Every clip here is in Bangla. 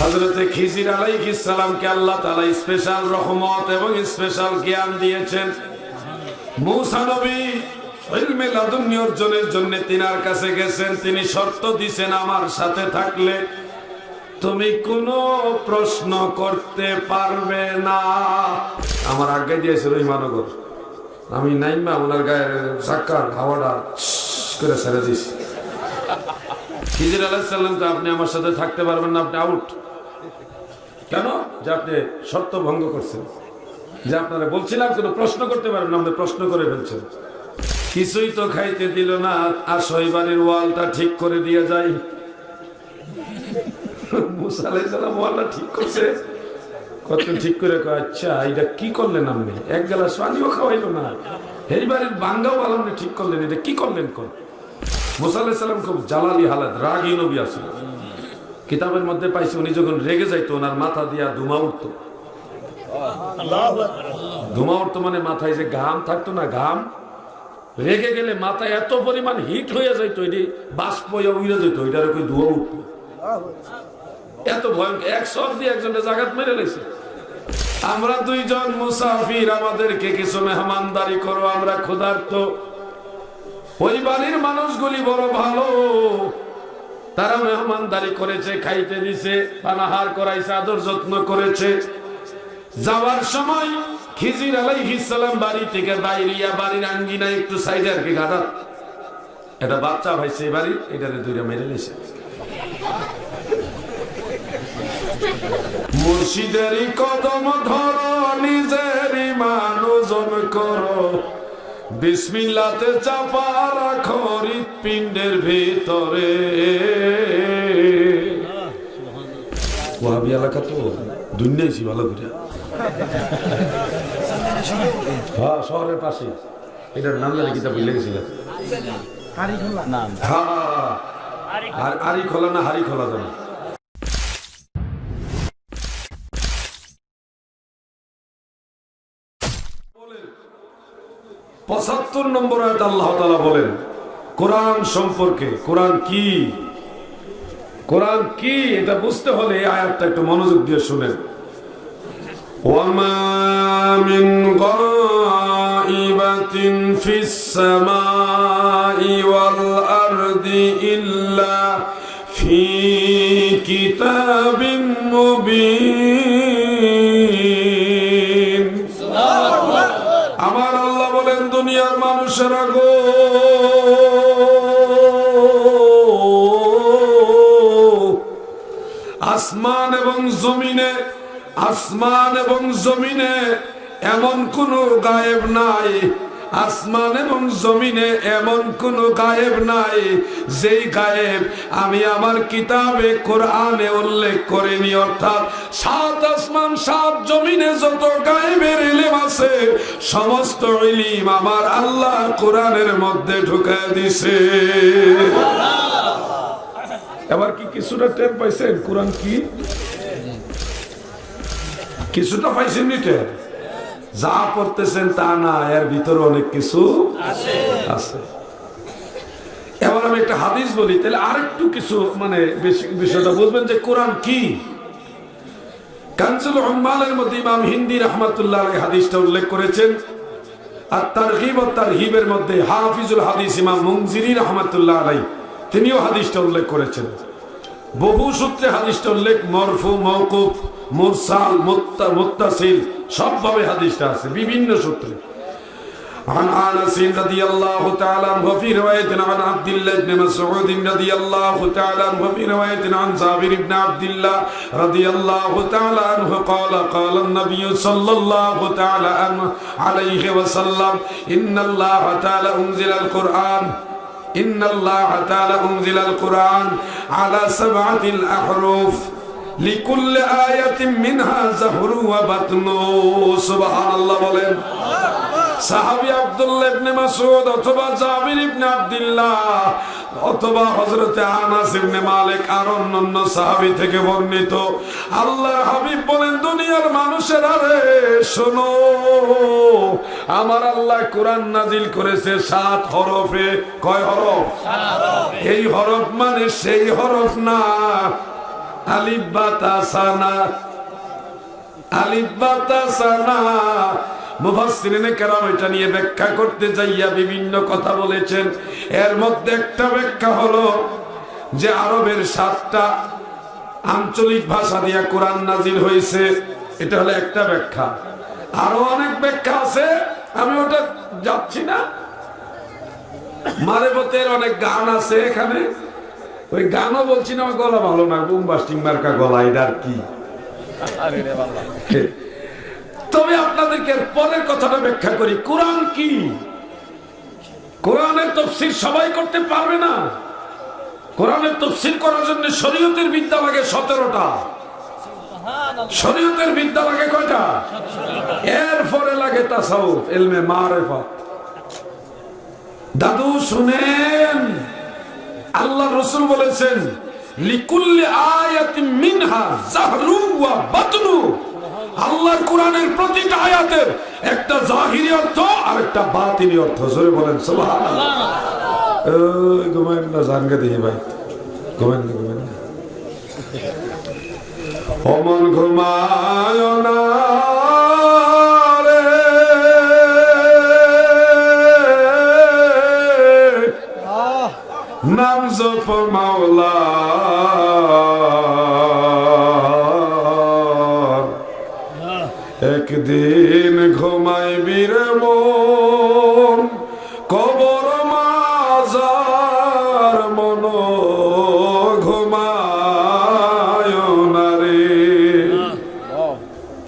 হযরতে খিজির আলাইহিস সালামকে আল্লাহ তাআলা স্পেশাল রহমত এবং স্পেশাল জ্ঞান দিয়েছেন। মূসা নবী ইলমে লাদুন্নি অর্জনের জন্য তিনার কাছে গেছেন। তিনি শর্ত দিয়েছেন, আমার সাথে থাকলে তুমি কোনো প্রশ্ন করতে পারবে না। আমার আজ্ঞা দিয়েছিল ইমানগর, আমি নাইমা ওনার গায়ের চাক্কার হাওয়াটা করে ছেড়ে দিছি। খিজির আলাইহিস সালাম তো, আপনি আমার সাথে থাকতে পারবেন না, আপনি আউট। কেন? যে আপনি শর্ত ভঙ্গ করছেন, যে আপনারা বলছিলাম কোনো প্রশ্ন করতে পারবেন না, আপনি প্রশ্ন করে ফেলছেন। কিছুই তো খাইতে দিল না। আসো এই বাড়ির ওয়ালটা ঠিক করে দিয়ে যাই। মুসা আলাইহিস সালাম ওয়ালটা ঠিক করছে। কত ঠিক করে কয়, আচ্ছা এটা কি করলেন আপনি? এক গ্লাস পানিও খাওয়াইলো না, এই বাড়ির বাঙ্গাও ওয়াল আপনি ঠিক করলেন, এটা কি করলেন? কোন মুসা আলাইহিস সালাম খুব জালালি হালাত, রাগী নবী আছেন। কিতাবের মধ্যে পাইছি উনি যখন রেগে যাইতো ওনার মাথা দিয়া ধুমা উঠতো। ধুমা উঠতো মানে মাথায় যে ঘাম থাকতো না, ঘাম রেগে গেলে মাথায় এত পরিমাণ হিট হয়ে যাইতো, এটি বাষ্প উড়ে যেত, এটার কই ধোঁয়া উঠতো। এত ভয়ঙ্কর, এক সর দিয়ে একজনের জাগাত মেরে লেছে। আমরা দুইজন মুসাফির, আমাদেরকে কিছু মেহমানদারি করো, আমরা ক্ষুধার্ত। ওই বাড়ির মানুষগুলি বড় ভালো, তারা মেহমানদারি করেছে, খাইতে দিছে, পানাহার করাইছে, আদর যত্ন করেছে। যাওয়ার সময় খিজির আলাইহিস সালাম বাড়ি থেকে বাইরিয়া বাড়ির আঙ্গিনায় একটু সাইডে আর কি গাড়া এটা বাচ্চা ভাইছে বাড়ি, এটারে দুইটা মেরে নিছে। মুর্শিদেরই কদম ধরো, নিজেরই মানুজন করো, বিসমিল্লাতে চাপা রাখো হৃৎপিণ্ডের ভিতরে। ওয়াহাবি এলাকা তো দুনিয়াইছি ভালো করে। হ্যাঁ, শহরের পাশে। এটার নাম জানি কিতাব ভুলে গেছিল। আরিখোলা না হারিখোলা জানো। ৭৫ নম্বর আয়াত আল্লাহ তাআলা বলেন কোরআন সম্পর্কে। কোরআন কি? কোরআন কি এটা বুঝতে হলে এই আয়াতটা একটু মনোযোগ দিয়ে শুনেন। ওয়ামা মিন গায়িবাতিন ফিস সামাই ওয়াল আরদি ইল্লা ফি কিতাবিন মুবিন। আমার আল্লাহ বলেন, দুনিয়ার মানুষেরা গো, আসমান এবং জমিনে এমন কোন গায়েব নাই, আসমান এবং জমিনে এমন কোন গায়েব নাই যেই গায়েব আমি আমার কিতাবে কোরআনে উল্লেখ করিনি। অর্থাৎ ৭ আসমান ৭ জমিনে যত গায়েবের ইলম আছে সমস্ত ইলম আমার আল্লাহ কোরআনের মধ্যে ঢুকায় দিছে। এবার কি কিছুটা টের পাইছেন কোরআন কি? কিছুটা পাইছেন নিতে? যা পড়তেছেন তা না, এর ভিতরে অনেক কিছু আছে। এবার আমি একটা হাদিস বলি, তাহলে আরেকটু কিছু মানে বিষয়টা বুঝবেন যে কোরআন কি। কানজুল উম্মালের মধ্যে ইমাম হিন্দি রাহমাতুল্লাহ আলাইহি হাদিসটা উল্লেখ করেছেন। আর তারগীব ও তারহিবের মধ্যে হাফিজুল হাদিস ইমাম মুনজিরি রাহমাতুল্লাহ আলাইহি তিনিও হাদিসটা উল্লেখ করেছেন। বহু সূত্রে হাদিসটা উল্লেখ, মরফু, মওকুফ, মুরসাল, মুত্তাসিল সবভাবে হাদিসটা আছে বিভিন্ন সূত্রে। عن أنس رضي الله تعالى عنه وفي رواية عن عبد الله بن مسعود رضي الله تعالى عنه وفي رواية عن جابر بن عبد الله رضي الله تعالى عنه قال قال النبي صلى الله تعالى عليه وسلم إن الله تعالى أنزل القرآن إن الله تعالى أنزل القرآن على 7 الأحرف لكل آية منها زهر وبطن। سبحان الله বলেন। সাহাবী আব্দুল্লাহ ইবনে মাসউদ অথবা জাবির ইবনে আব্দুল্লাহ অথবা হযরতে আনাস ইবনে মালিক আর অন্যান্য সাহাবী থেকে বর্ণিত, আল্লাহর হাবিব বলেন, দুনিয়ার মানুষেরা রে শোনো, আমার আল্লাহ কোরআন নাজিল করেছে 7 হরফে। কয় হরফ? 7 হরফ। এই হরফ মানে সেই হরফ না আলিফ বা তা সানা, আলিফ বা তা সানা। মুফাসসিরিনে কেরাম এটা নিয়ে ব্যাখ্যা করতে যাইয়া বিভিন্ন কথা বলেছেন। এর মধ্যে একটা ব্যাখ্যা হলো যে আরবের 7টা আঞ্চলিক ভাষা দিয়া কোরআন নাজিল হয়েছে, এটা হলো একটা ব্যাখ্যা। আরো অনেক ব্যাখ্যা আছে, আমি ওটা যাচ্ছি না। মারেফতের অনেক গান আছে এখানে, ওই গানও বলছি না, আমার গলা ভালো না, বুম বাস্টিং মার্কা গলা, এটা আর কি। তবে আপনাদেরকে পরের কথাটা ব্যাখ্যা করি। কোরআন কি? কোরআনের তাফসীর সবাই করতে পারবে না। কোরআনের তাফসীর করার জন্য শরীয়তের বিদ্যা লাগে 17টা। শরীয়তের বিদ্যা লাগে কয়টা? এরপরে লাগে তাসাউফ, ইলমে মারিফাত। দাদু শুনেন, আল্লাহ রাসূল বলেছেন লিকুল্লি আয়াতিন মিনহা যাহরু ওয়া বাতনু। আল্লাহর কোরআনের প্রতিটা আয়াতের একটা জাহিরি অর্থ আর একটা বাতিনি অর্থ। জোরে বলেন সুবহানাল্লাহ। ওই ঘুমায়েন না, জানগে দেখি ভাই, ঘুমায়েন না, ঘুমায়েন না, অমন ঘুমায় না রে, নাম জপ মাওলা, একদিন ঘুমাইবি রে মন, কবর মাজার মন ঘুমায় না রে।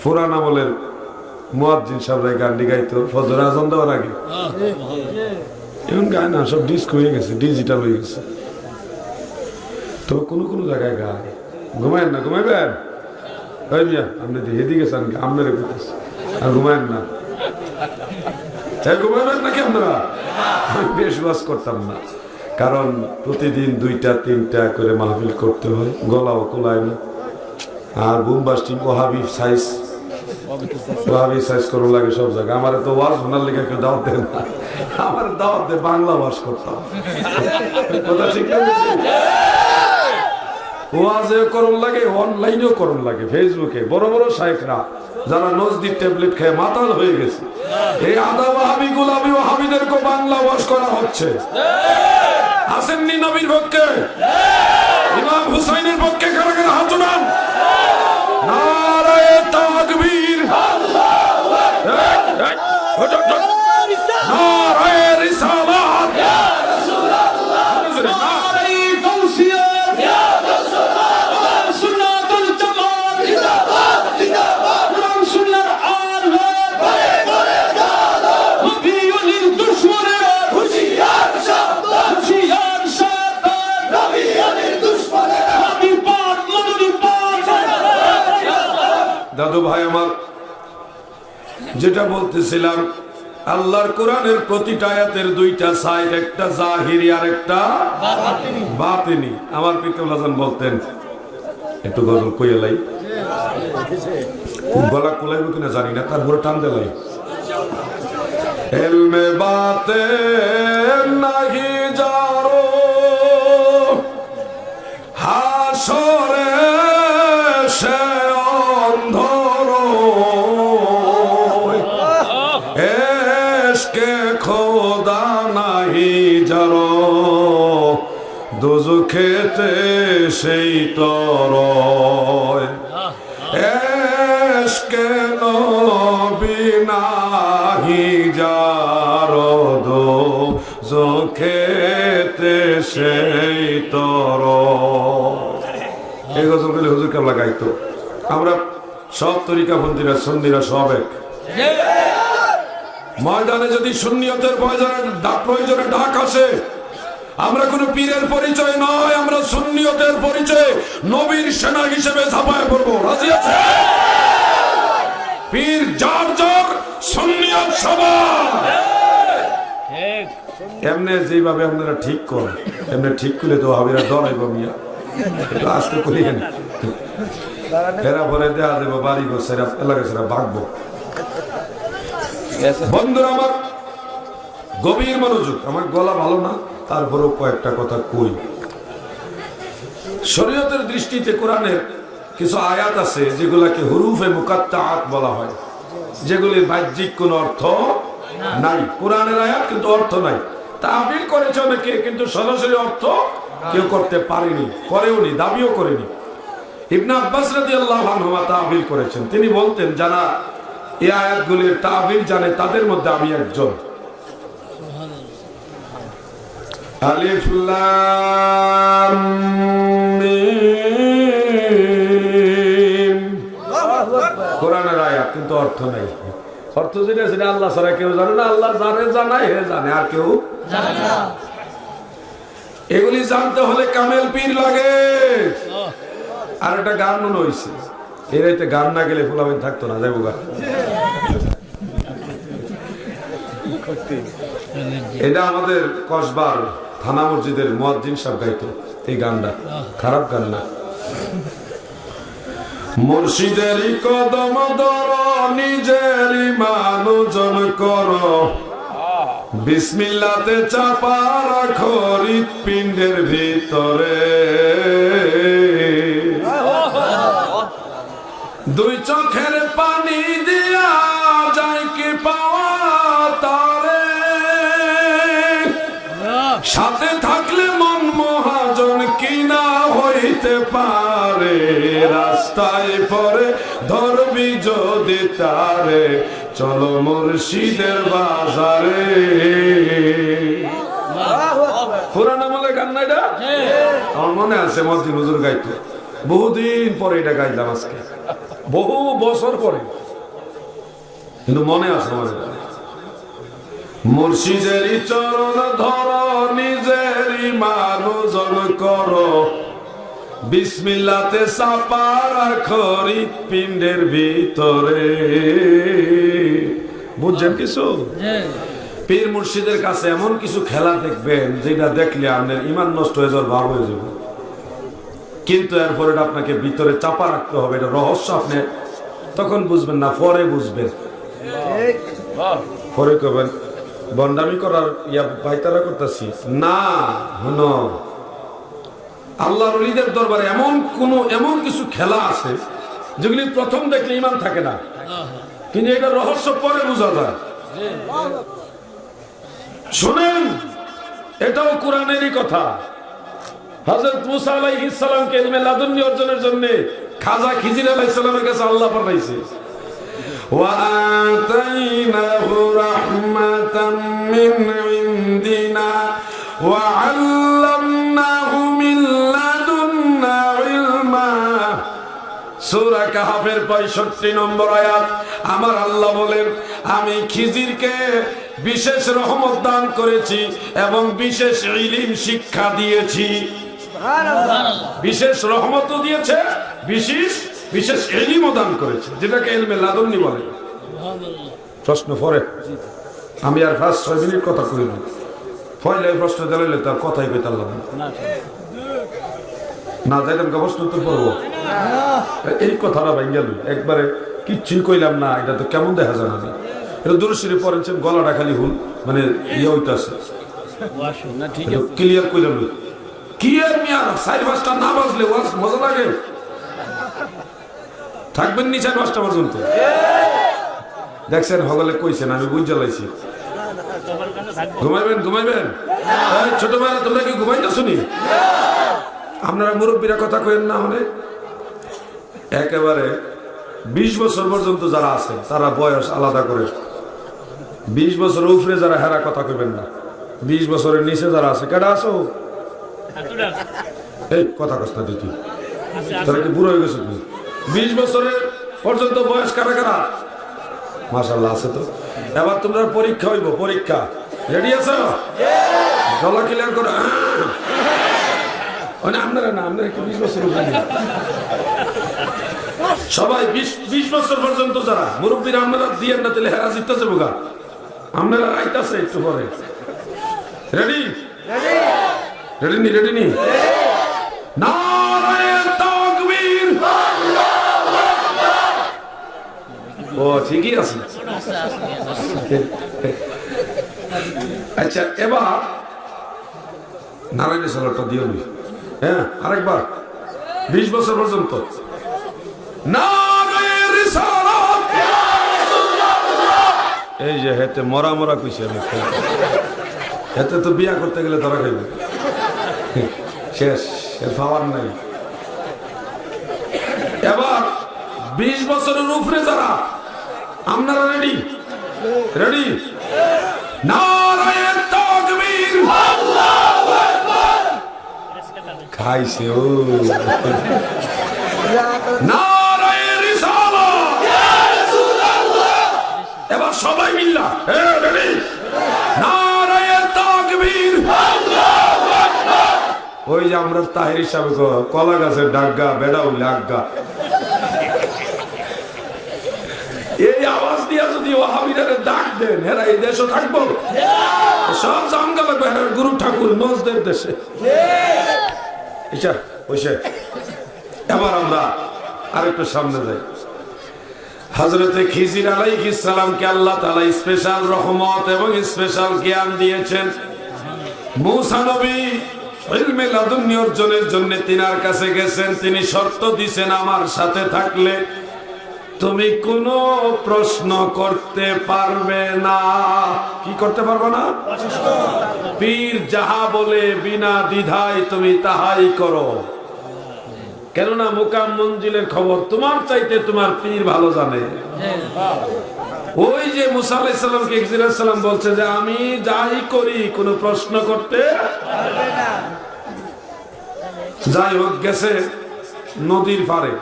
ফুরান আমলের মুয়াজ্জিন সাহেবরা গানটি গাইতো ফজর আজান দেওয়ার আগে। এখন গায় না, সব ডিস্ক হয়ে গেছে, ডিজিটাল হয়ে গেছে। তো কোনো কোনো জায়গায় গায়। ঘুমায়েন না, ঘুমাইবেন আপনি এদিকে চান, আপনারা করতেছে আর ঘুমায়েন না, ঘুমাইবেন নাকি আপনারা? আমি বেশ ওয়াজ করতাম না, কারণ প্রতিদিন 2টা 3টা করে মাহফিল করতে হয়, গলাও কোলায় না। আর বুম বাস্টিং ওয়াহাবি সাইজ করার লাগে সব জায়গায়। আমার তো ওয়াজ শোনার লেগে কেউ দাওয়াত দেয় না, আমার দাওয়াত দিয়ে বাংলা ওয়াজ করতাম। কথা ঠিক না? ওয়াজে করণ লাগে, অনলাইনেও করণ লাগে, ফেসবুকে বড় বড় শায়েখরা যারা নজদির ট্যাবলেট খেয়ে মাতাল হয়ে গেছে, এই আদা ওয়াহাবি গুলাবি ওয়াহাবিদেরকে বাংলা ওয়াজ করা হচ্ছে। আসেননি নবীর পক্ষে, ইমাম হুসাইনের পক্ষে কারা কারা হাত উঠান? নারায়ে তাকবীর, নারায়ে রিসালাত, দাদু ভাই আমার, যেটা বলতেছিলাম, আল্লাহর কোরআনের প্রতিটা আয়াতের 2টা সাইড, একটা জাহিরি আর একটা বাতিনি। আমার পিতালাজান বলতেন, একটু গজল কইলাই, গলা কোলাইব কিনা জানি না, তারপরে টান দেলাই। এলমে বাতে নাহি যারো হাসরে সে অন্ধর, এশকে খোদা নাহি যারো দোজখেতে সেই তরয়, এশকে নবী নাহি যারো দোজখেতে সেই তরয়। এই গজল গুলি হুজুর কেবলা গাইতো। আমরা সব তরিকাপন্থীরা সুন্নিরা সব এক। ময়দানে যদি সুন্নিয়তের প্রয়োজনে ডাক আসে, আমরা কোন পীরের পরিচয় নয়, আমরা সুন্নিয়তের পরিচয় নবীর সেনা হিসেবে ঝাঁপায় পড়বো। রাজি আছে? পীর যার যার, সুন্নিয়ত সবার। এমনি যেভাবে আপনারা ঠিক করেন, এমনি ঠিক করলে তো হাবিরা ডরাইব মিয়া, একটু আস্তে করিয়েন। এরা পরে দেয়া দেবো বাড়ি ঘর সেরা এলাকা সেরা ভাগবো। বন্ধুরা আমার, গভীর মনোযোগ। আমার গলা ভালো না, তারপরেও কয়েকটা কথা কই। শরীয়তের দৃষ্টিতে কোরআনের কিছু আয়াত আছে যেগুলাকে হুরুফে মুকাত্তাআত বলা হয়, যেগুলির বাহ্যিক কোনো অর্থ নাই। কোরআনের আয়াত কিন্তু অর্থ নাই, তাবিল করেছে অনেকে, কিন্তু সরাসরি অর্থ কেউ করতে পারেনি, করেওনি, দাবিও করেনি। ইবনে আব্বাস রাদিয়াল্লাহু আনহু তাবিল করেছেন। তিনি বলতেন যারা এই আয়াতগুলির তাবিল জানে তাদের মধ্যে আমি একজন। আলিফ লাম মিম, কোরআনের আয়াত কিন্তু অর্থ নাই। অর্থ যেটা সেটা আল্লাহ ছাড়া কেউ জানে না, আল্লাহ জানে, জানাই হে জানে, আর কেউ জানে না। এগুলি জানতে হলে কামেল পীর লাগে। আর একটা গান মনে হয়েছে, এরাইতে গান না গেলে ফুলাবেন থাকতো না, যাইব গান। এটা আমাদের কসবার থানা মসজিদের মুয়াজ্জিন সাহেব গাইতো এই গানটা, খারাপ গান না। মুর্শিদেরই কদম ধর, নিজেরই মানুজন কর, বিসমিল্লাতে চাপা রাখো হৃৎপিণ্ডের ভিতরে, দুই চোখের পানি দিয়া যায় কি পাওয়া তারে, সাথে থাকলে মন মহাজন কিনা হইতে পারে, রাস্তায় পরে ধরবি যদি তারে, চলো মুর্শিদের বাজারে। পুরান আমলে গান না এটা? আমার মনে আছে মসজিদ হুজুর গাইতো, বহুদিন পরে এটা গাইলাম আজকে, বহু বছর পরে, কিন্তু মনে আছে আমার। মুর্শিদেরই চরণ ধর, নিজেরই মানুজন কর, বিসমিল্লাতে চাপা রাখো হৃৎপিণ্ডের ভিতরে। বুঝছেন কিছু? পীর মুর্শিদের কাছে এমন কিছু খেলা দেখবেন যেটা দেখলে আপনার ইমান নষ্ট হয়ে যাওয়ার ভাব হয়ে যাবে, কিন্তু এরপরে আপনাকে ভিতরে চাপা রাখতে হবে, এটা রহস্য। আপনি তখন বুঝবেন না, পরে বুঝবেন। পরে কবেন বন্ডামি করার বাইতারা করতেছি না। হনো আল্লাহর ওলিদের দরবারে এমন কিছু খেলা আছে যেগুলি প্রথম দেখলে ইমান থাকে না, কিন্তু এটা রহস্য পরে বোঝা যায়। শুনেন, এটাও কোরআনেরই কথা। হযরত মূসা আলাইহিস সালামকে ইলমে লাদুন্নি অর্জনের জন্য খাজা খিজির আলাইহিস সালামের কাছে আল্লাহ পাঠাইছে। ওয়া আতাইনাহু রাহমাতাম মিন ইনদিনা ওয়া আল্লামনাহু মিন লাদুন্না ইলমা। সূরা কাহফের 65 নম্বর আয়াত। আমার আল্লাহ বলেন, আমি খিজিরকে বিশেষ রহমত দান করেছি এবং বিশেষ ইলম শিক্ষা দিয়েছি। বিশেষ রহমতও দিয়েছে, বিশেষ ইলমও দান করেছে, যেটাকে ইলমে লাদুন্নি বলে। প্রশ্ন পরে আমি আর 5-6 মিনিট কথা কইব, পয়লা প্রশ্ন দিলে তার কথাই কইতে পারলাম না, যাইতাম প্রশ্ন উত্তর পড়বো, এই কথাটা ভাঙ্গেল একবারে কিচ্ছুই কইলাম না। এটা তো কেমন দেখা যায় না, এটা দূরশিরে পড়েছেন, গলাটা খালি হুল মানে ইয়ে হইতেছে, ক্লিয়ার কইলাম কি আর মিয়া 4-5টা না বাজলে মজা লাগে। থাকবেন নি 4-5টা পর্যন্ত। দেখছেন হগলে কইছেন, আমি বুঝ জ্বালাইছি। ঘুমাইবেন ছোট ভাইরা, তোমরা কি ঘুমাইতেছো নি? আপনারা মুরব্বীরা কথা কইেন না, মানে একেবারে 20 বছর পর্যন্ত যারা আছে তারা বয়স আলাদা করে। 20 বছরের উপরে যারা হেরা কথা কইবেন না, 20 বছরের নিচে যারা আছে, কেডা আছো? এই কথা কষ্ট দিতি, তোরা কি বুড়ো হয়ে গেছো? 20 বছরের পর্যন্ত বয়স কারা কারা? মাশাআল্লাহ আছে তো। এবার তোমরা পরীক্ষা হইব, পরীক্ষা। রেডি আছো? গলা ক্লিয়ার করো। আপনারা না, আপনারা কি 20 বছর উপরে? সবাই 20 বছর পর্যন্ত যারা মুরব্বীরা, আপনারা দিয়ে না দিলে হেরা জিততেছে বোকা। আপনারা আইতাছে একটু পরে। রেডি নি নারায়ে তাকবীর। ও ঠিকই আছে। আচ্ছা, এবার নারায়ণের সালাতটা দিও নি। হ্যাঁ, আরেকবার 20 বছর পর্যন্ত। নারায়ে রিসালাত, এই যে হেতে মরা মরা কইছে আমি, হেতে তো বিয়া করতে গেলে ধরা খাইবে, শেষ, এর পাওয়ার নাই। এবার 20 বছরের উপরে যারা, আপনারা রেডি? রেডি? নারায়ে তাকবীর, আল্লাহু আকবার, খাইছে ও। নারায়ে রিসালাত, ইয়া রাসূলুল্লাহ। এবার সবাই মিল্লা, রেডি? নারায়ে তাকবীর, আল্লাহু আকবার। ওই যে আমরা তাহির হিসাবে কলা গাছের ডাগা বেড়া হইলে আজ্ঞা, এই আওয়াজ দিয়া যদি ওয়াহাবিরা ডাক দেন, এরা এই দেশে থাকবো? সব জামগা লাগবে এরা গুরু ঠাকুর নজদের দেশে। এবার আমরা আরেকটু সামনে যাই। হযরতে খিজির আলাইহিস সালামকে আল্লাহ তাআলা স্পেশাল রহমত এবং স্পেশাল জ্ঞান দিয়েছেন। মূসা নবী ইলমে লাদুন্নি অর্জনের জন্য তিনার কাছে গেছেন। তিনি শর্ত দিয়েছেন, আমার সাথে থাকলে তুমি কোনো প্রশ্ন করতে পারবে না। কি করতে পারবে না? পীর যাহা বলে বিনা দ্বিধায় তুমি তাহাই করো, কেননা মুকাম মঞ্জিলের খবর তোমার চাইতে তোমার পীর ভালো জানে। ওই যে মুসা আলাইহিস সালামকে খিজির আলাইহিস সালাম বলছে যে আমি যাই করি কোনো প্রশ্ন করতে পারবে না। যাই হোক, গেছে নদীর পাড়ে,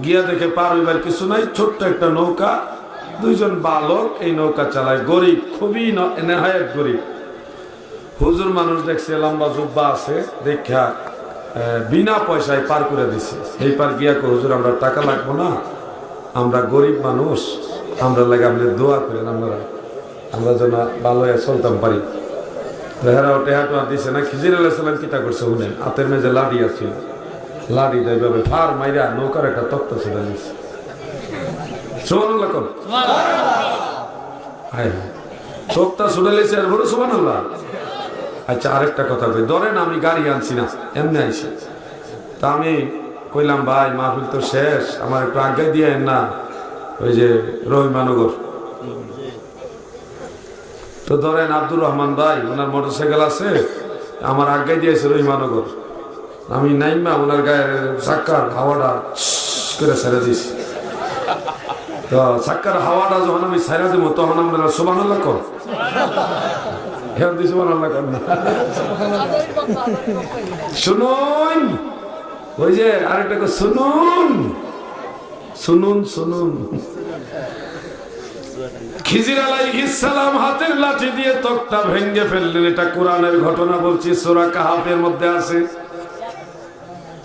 গিয়া দেখে পার হইবার কিছু নাই, ছোট্ট একটা নৌকা, দুইজন বালক এই নৌকা চালায়, গরিব, খুবই নেহায়েত গরিব। হুজুর মানুষ দেখছে, লম্বা জুব্বা আছে, দেখা বিনা পয়সায় পার করে দিছে। এই পার গিয়া কো, হুজুর আমরা টাকা লাগবো না, আমরা গরিব মানুষ, আমরা লাগে আপনি দোয়া করেন, আমরা যেন ভালো হয়ে চলতাম পারি। হেরাও টেহাটো দিছে না। খিজির আলাইহিস সালাম কিতা করছে শুনেন, হাতের মেঝে লাঠি আছে, লাঠি দেয় ভাবে ফার মাইরা নৌকার একটা তত্ত্ব ছিল দিচ্ছে। সুবহানাল্লাহ কোন তক্তা ছুড়ে লেছে আর বড় সুবহানাল্লাহ। আচ্ছা, আরেকটা কথা কই, ধরেন আমি গাড়ি আনছি না, এমনি আইছি, তা আমি কইলাম ভাই মাহফিল তো শেষ, আমার একটু আজ্ঞা দিয়ে না ওই যে রহিমানগর। তো ধরেন আব্দুর রহমান ভাই, ওনার মোটরসাইকেল আছে, আমার আজ্ঞা দিয়েছে রহিমানগর, আমি নাইমা ওনার গায়ের চাক্কার হাওয়াটা করে ছেড়ে দিছি। তো চাক্কার হাওয়াটা যখন আমি ছেড়ে দেবো তখন আমরা সুবহানাল্লাহ কর, সুবহানাল্লাহ কর না। শুনুন, ওই যে আরেকটা শুনুন, শুনুন, শুনুন। খিজির আলাইহিস সালাম হাতের লাঠি দিয়ে তক্তা ভেঙে ফেললেন। এটা কোরআনের ঘটনা বলছি, সূরা কাহাফের মধ্যে আছে।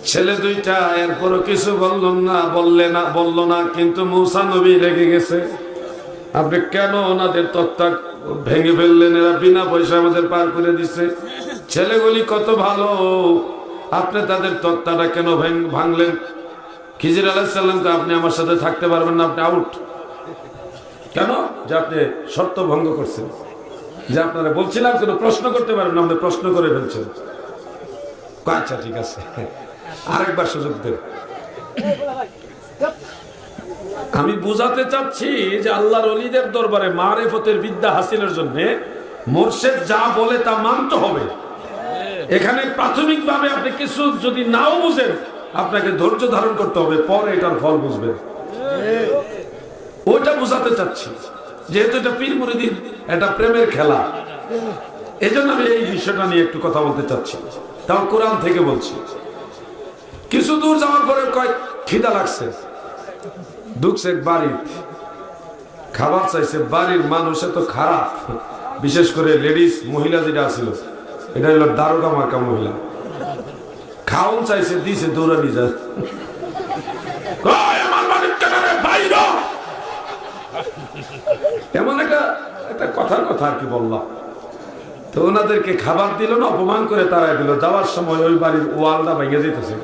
ছেলে দুইটা এরপরও কিছু বললো না, কিন্তু মূসা নবী রেগে গেছে, আপনি কেন ওনাদের তক্তা ভেঙে ফেললেন, এরা বিনা পয়সা আমাদের পার করে দিছে। ছেলেগুলি কত ভালো, আপনি তাদের তক্তাটা কেন ভাঙলেন? খিজির আলাইহিস সালামকে, আপনি আমার সাথে থাকতে পারবেন না, আপনি আউট। কেন? যে আপনি শর্ত ভঙ্গ করছেন, যে আপনারা বলছিলাম কোনো প্রশ্ন করতে পারবেন না, আমাদের প্রশ্ন করে ফেলছেন। আচ্ছা ঠিক আছে, আরেকবার সুযোগ দেব। আমি বুঝাতে চাচ্ছি যে আল্লাহর ওলিদের দরবারে মারিফতের বিদ্যা হাসিলের জন্য মুর্শিদ যা বলে তা মানতে হবে। এখানে প্রাথমিকভাবে আপনি কিছু যদি নাও বুঝেন, আপনাকে ধৈর্য ধারণ করতে হবে, পরে এটার ফল বুঝবেন। ওইটা বুঝাতে চাচ্ছি, যেহেতু এটা পীর মুরিদির এটা প্রেমের খেলা, এই জন্য আমি এই বিষয়টা নিয়ে একটু কথা বলতে চাচ্ছি। তাও কোরআন থেকে বলছি। কিছু দূর যাওয়ার পরে কয় খিদা লাগছে, ঢুকছে বাড়ি, খাবার চাইছে। বাড়ির মানুষ এত খারাপ, বিশেষ করে লেডিস মহিলা যেটা আছিল, এটা হলো দারোগা মার্কা মহিলা। খাওন চাইছে, দিছে, দৌড়ানি যায়, এমন একটা কথার কথা আর কি বললাম। তো ওনাদেরকে খাবার দিল না, অপমান করে তারাই দিল। যাওয়ার সময় ওই বাড়ির ওয়ালটা ভেঙে যেতেছে।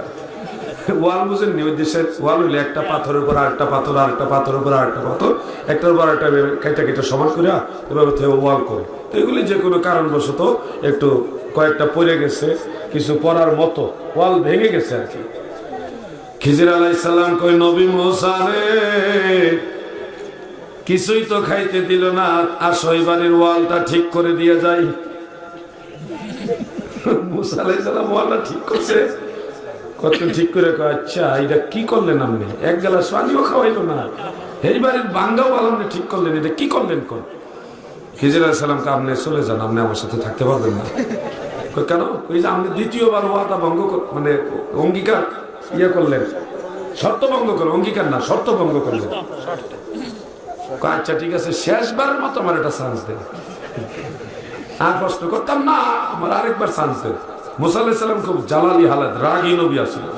ওয়াল বুঝেননি, ওই দেশের ওয়াল হইলে একটা পাথরের উপর আরেকটা পাথর, আরেকটা পাথরের উপর আরেকটা পাথর, একটার উপর একটা কেটে কেটে সমান করে এভাবে ওয়াল করে। তো এগুলি যে কোনো কারণবশত একটু কয়েকটা পড়ে গেছে, কিছু পড়ার মতো ওয়াল ভেঙে গেছে আর কি। খিজির আলাইহিস সালাম কই নবী মুসা রে কিছুই তো খাইতে দিল না, আসো এই বাড়ির ওয়ালটা ঠিক করে দিয়ে যাই। মুসা আলাইহিস সালাম ওয়ালটা ঠিক করছে, কত ঠিক করে কয় আচ্ছা এটা কি করলেন আপনি, এক গ্লাস পানিও খাওয়াইলো না, এই বাড়ির ভাঙ্গা ওয়াল আপনি ঠিক করলেন, এটা কি করলেন? কোন খিজির আলাইহিস সালাম কে আপনি চলে যান, আপনি আমার সাথে থাকতে পারবেন না। কেন? ওই যে আপনি দ্বিতীয়বার ওয়াদা ভঙ্গ মানে অঙ্গীকার ইয়ে করলেন, শর্ত ভঙ্গ করলেন, অঙ্গীকার না শর্ত ভঙ্গ করলেন। আচ্ছা ঠিক আছে, শেষবারের মতো আমার একটা চান্স দেন। আর প্রশ্ন করতাম না, আমার আরেকবার চান্স দেন। মুসা আলাইহিস সালাম খুব জালালি হালাত, রাগী নবী আসলে।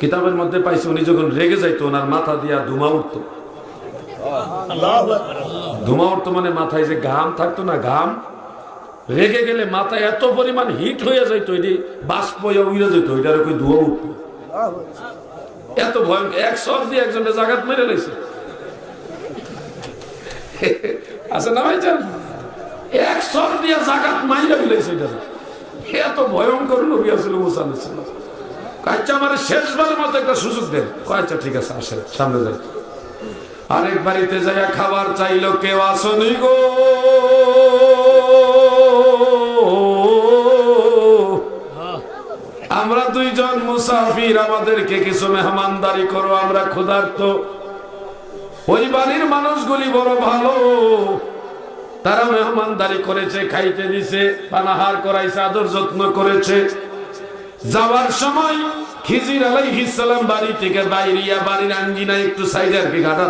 কিতাবের মধ্যে পাইছে উনি যখন রেগে যাইতো ওনার মাথা দিয়া ধুমা উঠতো। ধুমা উঠতো মানে মাথায় যে ঘাম থাকতো না, ঘাম রেগে গেলে মাথায় এত পরিমাণ হিট হয়ে যাইতো, এটি বাষ্প উড়ে যেত, এটার কই ধোঁয়া উঠতো। এত ভয়ঙ্কর, এক সর দিয়ে একজনের জাগাত মেরে লেছে আছে না ভাইজান, এক সর দিয়ে জাগাত মাইরা ফেলেছে, এটা এত ভয়ঙ্কর নবী আসছিল মুসা আলাইহিস সালাম। আচ্ছা আমার শেষবারের মতো একটা সুযোগ দেন। আচ্ছা ঠিক আছে, আসেন সামনে যাই। আরেক বাড়িতে যাইয়া খাবার চাইলো, কেউ আসনি গো, আমরা দুইজন মুসাফির, আমাদেরকে কিছু মেহমানদারি করো, আমরা ক্ষুধার্ত। ওই বাড়ির মানুষগুলি বড় ভালো, তারা মেহমানদারি করেছে, খাইতে দিছে, পানাহার করাইছে, আদর যত্ন করেছে। যাওয়ার সময় খিজির আলাইহিস সালাম বাড়ি থেকে বাইরিয়া বাড়ির আঙ্গিনা একটু সাইডে আর কি ঘাটা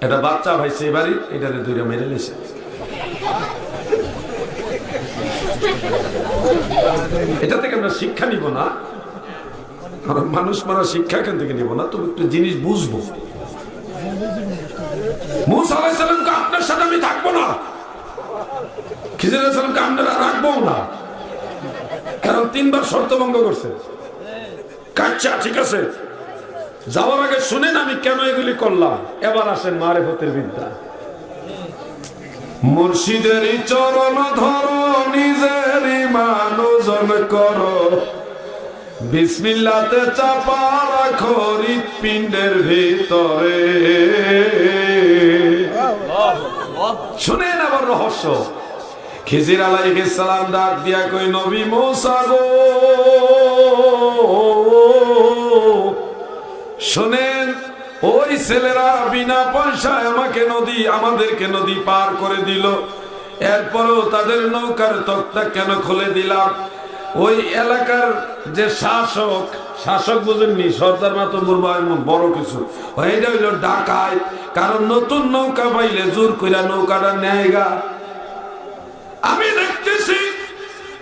এটা বাচ্চা ভাইছে এই বাড়ি, এটারে দুইটা মেরে লেছে। এটা থেকে আমরা শিক্ষা নিব না, মানুষ মারা শিক্ষা এখান থেকে নিব না, তবে একটু জিনিস বুঝবো। মুসা আলাইহিস সালামকে আপনার সাথে আমি থাকবো না, খিজির আলাইহিস সালামকে আপনারা রাখবো না, কারণ 3 বার শর্ত ভঙ্গ করছে। আচ্ছা ঠিক আছে, যাওয়ার আগে শুনেন আমি কেন এগুলি করলাম। এবার আসেন মারিফতের বিদ্যা। মুর্শিদের চরণ ধরো, নিজের ঈমান ওজন করো, বিসমিল্লাহতে চাপা রাখো হৃৎপিণ্ডের ভিতরে। শুনেন আবার রহস্য। খিজির আলাইহিস সালাম ডাক দিয়া কই নবী মুসা গো, শুনেন ওই ছেলেরা বিনা পয়সায় আমাদেরকে নদী পার করে দিল, এরপরও তাদের নৌকার তক্তা কেন খুলে দিলাম? ওই এলাকার যে শাসক বুঝেননি, সর্দার মাতব্বর বা এমন বড় কিছু, ওইটা হইল ডাকায়। কারণ নতুন নৌকা পাইলে জোর কইরা নৌকাটা নেয়গা। আমি দেখতেছি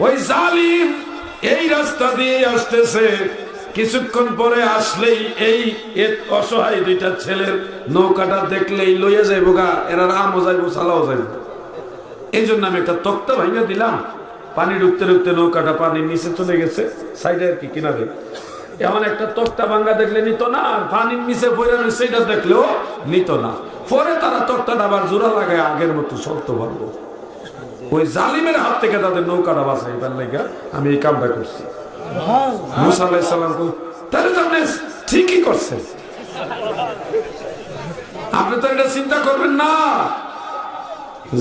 ওই জালিম এই রাস্তা দিয়ে আসতেছে, কিছুক্ষণ পরে আসলেই এই অসহায় 2টা ছেলের নৌকাটা দেখলেই লইয়া যাইব গা, এরা রামও যাইব চালাও যাইব। এই জন্য আমি একটা তক্তা ভাঙা দিলাম, পানি ঢুকতে ঢুকতে নৌকাটা পানির নিচে চলে গেছে, সাইডে আর কি কিনারে। এমন একটা তক্তা ভাঙা দেখলে নিত না, আর পানির নিচে পড়ে সেটা দেখলেও নিত না। পরে তারা তক্তাটা আবার জোড়া লাগায় আগের মতো চলতে পারবো। ওই জালিমের হাত থেকে তাদের নৌকাটা বাঁচাইবার লাগা আমি এই কামটা করছি। মুসা আলাইহিস সালাম তাহলে তো আপনি ঠিকই করছেন, আপনি তো এটা চিন্তা করবেন না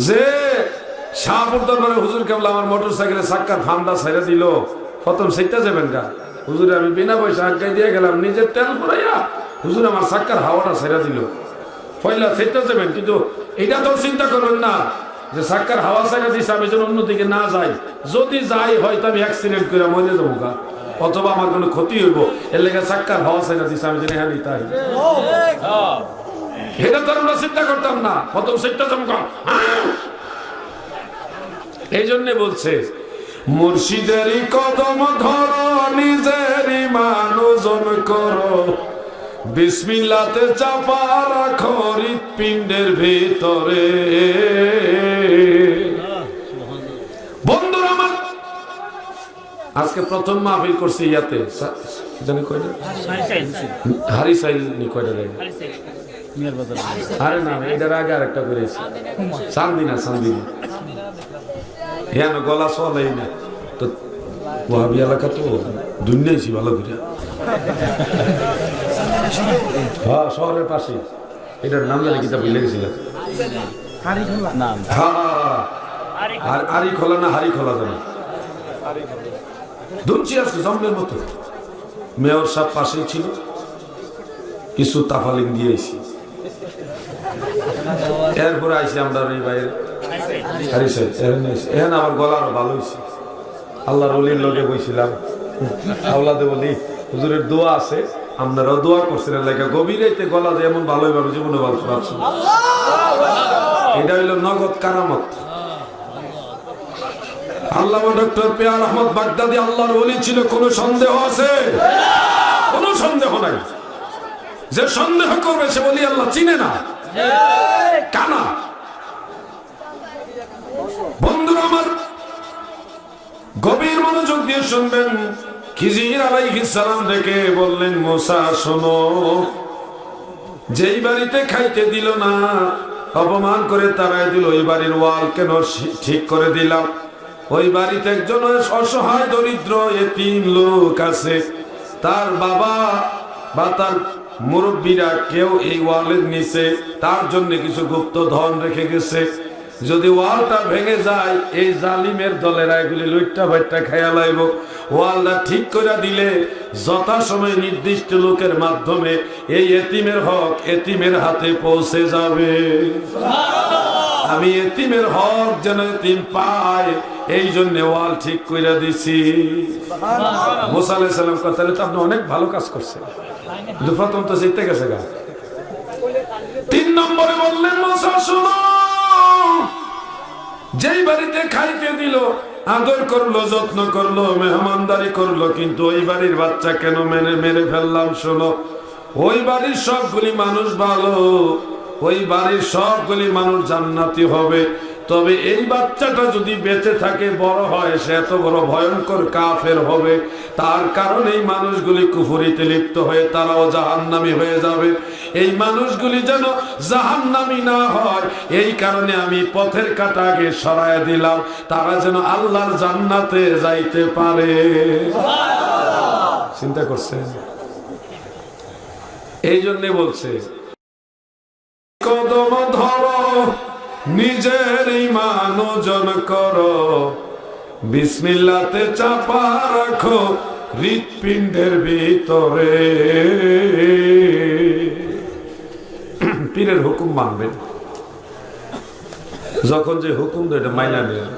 যে শাহপুর দরবারে হুজুর কেবল আমার মোটর সাইকেলের চাক্কার ফান্ডা ছেড়ে দিল, প্রথম সেটা যাবেন গা হুজুর, আমি বিনা পয়সা আটকাই দিয়ে গেলাম, নিজের তেল পড়াইয়া হুজুর আমার চাক্কার হাওয়াটা ছেড়ে দিল, পয়লা সেটা যাবেন। কিন্তু এটা তো চিন্তা করবেন না যে চাক্কার হাওয়া ছেড়ে দিছে, আমি যেন অন্যদিকে না যাই, যদি যাই হয়তো আমি অ্যাক্সিডেন্ট করে মরে যাবো গা, অথবা আমার কোনো ক্ষতি হইব, এর লেগে চাক্কার হাওয়া ছেড়ে দিছে, আমি যেন হ্যাঁ তাই। এটা তো আমরা চিন্তা করতাম না, প্রথম সেটা যাবো। এই জন্য বলছে মুর্শিদেরই কদম ধরো, নিজের ঈমান ওজন করো, বিসমিল্লাহতে চাপা রাখো হৃৎপিণ্ডের ভিতরে। বন্ধুরা আমার, আজকে প্রথম মাহফিল করছি ইয়াতে, জানি কয়টা হারিসাইল নি কয়টা দেয়, আরে না এটার আগে আরেকটা করেছি চান্দিনা হ্যাঁ গলা চলেই না তো, ওয়াহাবি এলাকা তো দুনিয়াইছি ভালো করে। হ্যাঁ, শহরের পাশে। এটার নাম জানি কিতাব ভুলে গেছিলাম। আর আরি খোলা না হারি খোলা জানা ধুনছি আজকে জন্মের মতো। মেয়র সাহেব পাশেই ছিল, কিছু তাফালিং দিয়ে আইসি। এরপরে আইসি আমরা এই বাইরে হারি সাহেব এখন আবার গলা আরো ভালো হয়েছে। আল্লাহর ওলির লগে বইছিলাম, আওলাদে বলি হুজুরের দোয়া আছে, আপনারাও দোয়া করছিলেন লেখা গভীর রাইতে গলা যে এমন ভালোই ভালো জীবনে ভালো পাচ্ছেন। এটা হইল নগদ কারামত। আল্লামা ডক্টর পেয়ার আহমদ বাগদাদি আল্লাহর ওলি ছিল, কোনো সন্দেহ আছে? কোনো সন্দেহ নাই। যে সন্দেহ করবে সে বলি আল্লাহ চিনে না, কানা। বন্ধুরা আমার, গভীর মনোযোগ দিয়ে শুনবেন। খিজির আলাইহিস সালাম ডেকে বললেন, মুসা শোনো, যেই বাড়িতে খাইতে দিল না, অপমান করে তারাই দিল, ওই বাড়ির ওয়াল কেন ঠিক করে দিলাম? ওই বাড়িতে একজন অসহায় দরিদ্র এতিম লোক আছে, তার বাবা বা তার মুরব্বীরা কেউ এই ওয়ালের নিচে তার জন্য কিছু গুপ্ত ধন রেখে গেছে। যদি ওয়ালটা ভেঙে যায়, এই জালিমের দলেরা এগুলি লুইট্টা ভাইট্টা খাইয়া লাইব। ওয়ালটা ঠিক করে দিলে যথাসময়ে নির্দিষ্ট লোকের মাধ্যমে এই এতিমের হক এতিমের হাতে পৌঁছে যাবে। আমি এতিমের হক যেন এতিম পায়, এই জন্য ওয়াল ঠিক করে দিছি। মুসা আলাইহিস সালাম কথা, তাহলে তো আপনি অনেক ভালো কাজ করছেন, কিন্তু প্রথম তো জিতে গেছে গা। 3 নম্বরে বললেন, মুসা শোনো, যেই বাড়িতে খাইতে দিল, আদর করলো, যত্ন করলো, মেহমানদারি করলো, কিন্তু ওই বাড়ির বাচ্চা কেন মেরে ফেললাম? শোনো, ওই বাড়ির সবগুলি মানুষ ভালো, ওই বাড়ির সবগুলি মানুষ জান্নাতি হবে, তবে এই বাচ্চাটা যদি বেঁচে থাকে, বড় হয়, সে এত বড় ভয়ঙ্কর কাফের হবে। তার কারণে এই মানুষগুলি কুফরিতে লিপ্ত হয়ে তারাও জাহান্নামী হয়ে যাবে। এই মানুষগুলি যেন জাহান্নামী না হয়, এই কারণে আমি পথের কাঁটা আগে সরায় দিলাম, তারা যেন আল্লাহর জান্নাতে যাইতে পারে। চিন্তা করছেন? এই জন্যে বলছে, কদম ধরো, নিজের ঈমান ওজন করো, বিসমিল্লাতে চাপা রাখো হৃৎপিণ্ডের ভিতরে। পীরের হুকুম মানবেন, যখন যে হুকুম দেয় এটা মাইনা নেন।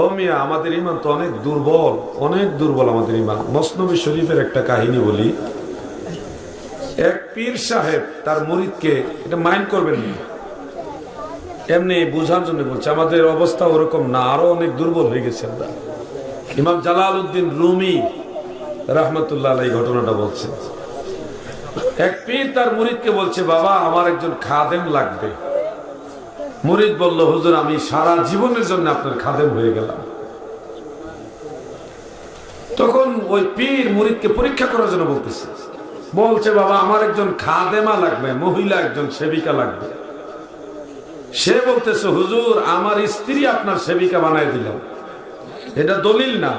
ও মিয়া, আমাদের ঈমান তো অনেক দুর্বল, অনেক দুর্বল আমাদের ঈমান। মসনবী শরীফের একটা কাহিনী বলি। এক পীর সাহেব তার মুরিদকে, এটা মাইন্ড করবেন না, এমনি বুঝার জন্য বলছে, আমাদের অবস্থা ওরকম না, আরো অনেক দুর্বল হয়ে গেছে আমরা। ইমাম জালালউদ্দিন রুমি রাহমাতুল্লাহ আলাইহি ঘটনাটা বলছে। এক পীর তার মুরিদকে বলছে, বাবা আমার একজন খাদেম লাগবে। মুরিদ বলল, হুজুর আমি সারা জীবনের জন্য আপনার খাদেম হয়ে গেলাম। তখন ওই পীর মুরিদকে পরীক্ষা করার জন্য বলছে, বাবা আমার একজন খাদেমা লাগবে, মহিলা একজন সেবিকা লাগবে। সে বলতেছে, হুজুর আমার স্ত্রী আপনার সেবিকা বানায় দিলাম। এটা দলিল না,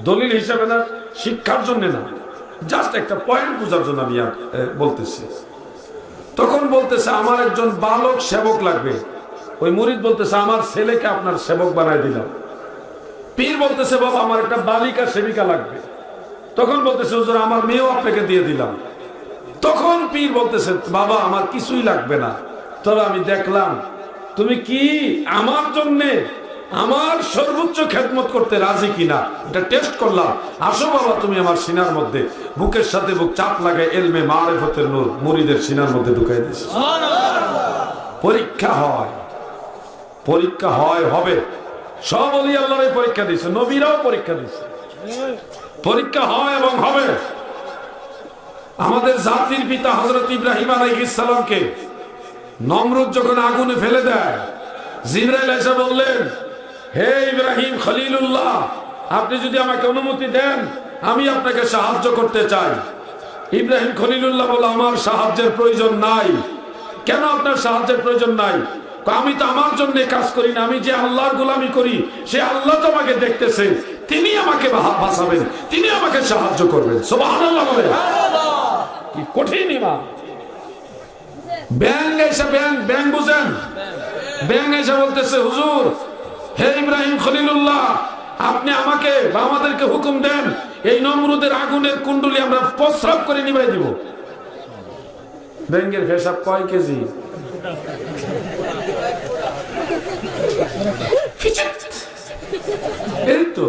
দলিল হিসাবে না, শিক্ষার জন্য না, জাস্ট একটা পয়েন্ট বোঝার জন্য আমি বলতেছি। তখন বলতেছে, আমার একজন বালক সেবক লাগবে। ওই মুরিদ বলতেছে, আমার ছেলেকে আপনার সেবক বানায় দিলাম। পীর বলতেছে, বাবা আমার একটা বালিকা সেবিকা লাগবে। তখন বলতেছে, হুজুর আমার মেয়েও আপনাকে দিয়ে দিলাম। তখন পীর বলতেছে, বাবা আমার কিছুই লাগবে না, তবে আমি দেখলাম তুমি কি আমার জন্য আমার সর্বোচ্চ খেদমত করতে রাজি কিনা, এটা টেস্ট করলাম। আসো বাবা তুমি আমার সিনার মধ্যে, বুকের সাথে বুক চাপ লাগায় এলমে মারিফতের নূর মুরিদের সিনার মধ্যে ঢুকাই দিয়েছে। পরীক্ষা হয়, পরীক্ষা হয়, হবে। সব ওলি আল্লাহর পরীক্ষা দিয়েছে, নবীরাও পরীক্ষা দিয়েছে, পরীক্ষা হয় এবং হবে। আমাদের জাতির পিতা হযরত ইব্রাহিম আলাইহিস সালামকে নমরুদ যখন আগুনে ফেলে দেয়, জিবরাইল এসে বললেন, হে ইব্রাহিম খলিলুল্লাহ, আপনি যদি আমাকে অনুমতি দেন আমি আপনাকে সাহায্য করতে চাই। ইব্রাহিম খলিলুল্লাহ বলল, আমার সাহায্যের প্রয়োজন নাই। কেন আপনার সাহায্যের প্রয়োজন নাই? আমি তো আমার জন্য কাজ করি না, আমি যে আল্লাহর গোলামি করি সে আল্লাহ তো আমাকে দেখতেছে, তিনি আমাকে বাঁচাবেন, তিনি আমাকে সাহায্য করবেন। সুবহানাল্লাহ বলে। কি কঠিন ইমান। ব্যাং এসে ব্যাং বুঝেন, ব্যাং এসে বলতেছে, হুজুর হে ইব্রাহিম খলিলুল্লাহ, আপনি আমাকে বা আমাদেরকে হুকুম দেন, এই নমরুদের আগুনের কুণ্ডলি আমরা প্রস্রাব করে নিভাই দিব। ব্যাংকের হিসাব কয় কেজি? এই তো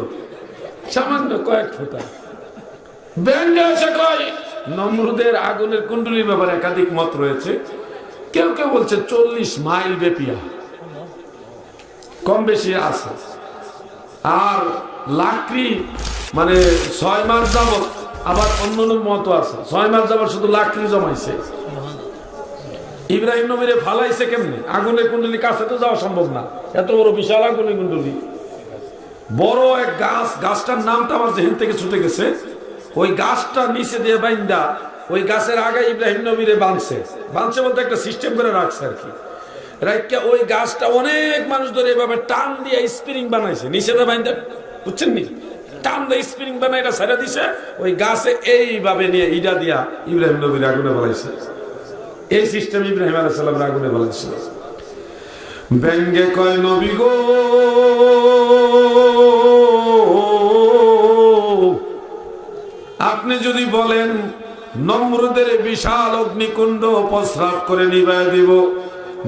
সামান্য কয়েক ফোঁটা। ব্যাংকে এসে কয় নমরুদের আগুনের কুণ্ডলির ব্যাপারে একাধিক মত রয়েছে। কেউ কেউ বলছে 40 মাইল ব্যাপিয়া, কম বেশি আছে। আর লাকড়ি মানে 6 মাস যাবত, আবার অন্য মত আছে 6 মাস যাবত শুধু লাকড়ি জমাইছে। ইব্রাহিম নবীরে ফালাইছে কেমনে? আগুনের কুণ্ডলি কাছে তো যাওয়া সম্ভব না, এত বড় বিশাল আগুনের কুণ্ডলি। বড় এক গাছ, গাছটার নামটা আমার জেহেন থেকে ছুটে গেছে। ওই গাছটা নিচে দিয়ে বাইন্দা ওই গাছের আগে ইব্রাহিম নবীরে বাঁধছে বলতে একটা সিস্টেম করে রাখছে আর কি। রাইকা ওই গাছটা অনেক মানুষ ধরে এভাবে টান দিয়ে স্প্রিং বানাইছে, নিচে দিয়ে বাইন্দা, বুঝছেন নি? টান দিয়ে স্প্রিং বানাই এটা ছেড়ে দিছে, ওই গাছে এইভাবে নিয়ে ইডা দিয়া ইব্রাহিম নবীর আগুনে ফেলাইছে। এই সিস্টেম ইব্রাহিম আলাইহিস সালামের আগুনে ফেলাইছিল। ব্যঙ্গে কয় নবী গো, আপনি যদি বলেন নমরুদের বিশাল অগ্নিকুণ্ড প্রস্রাব করে নিভাই দিব,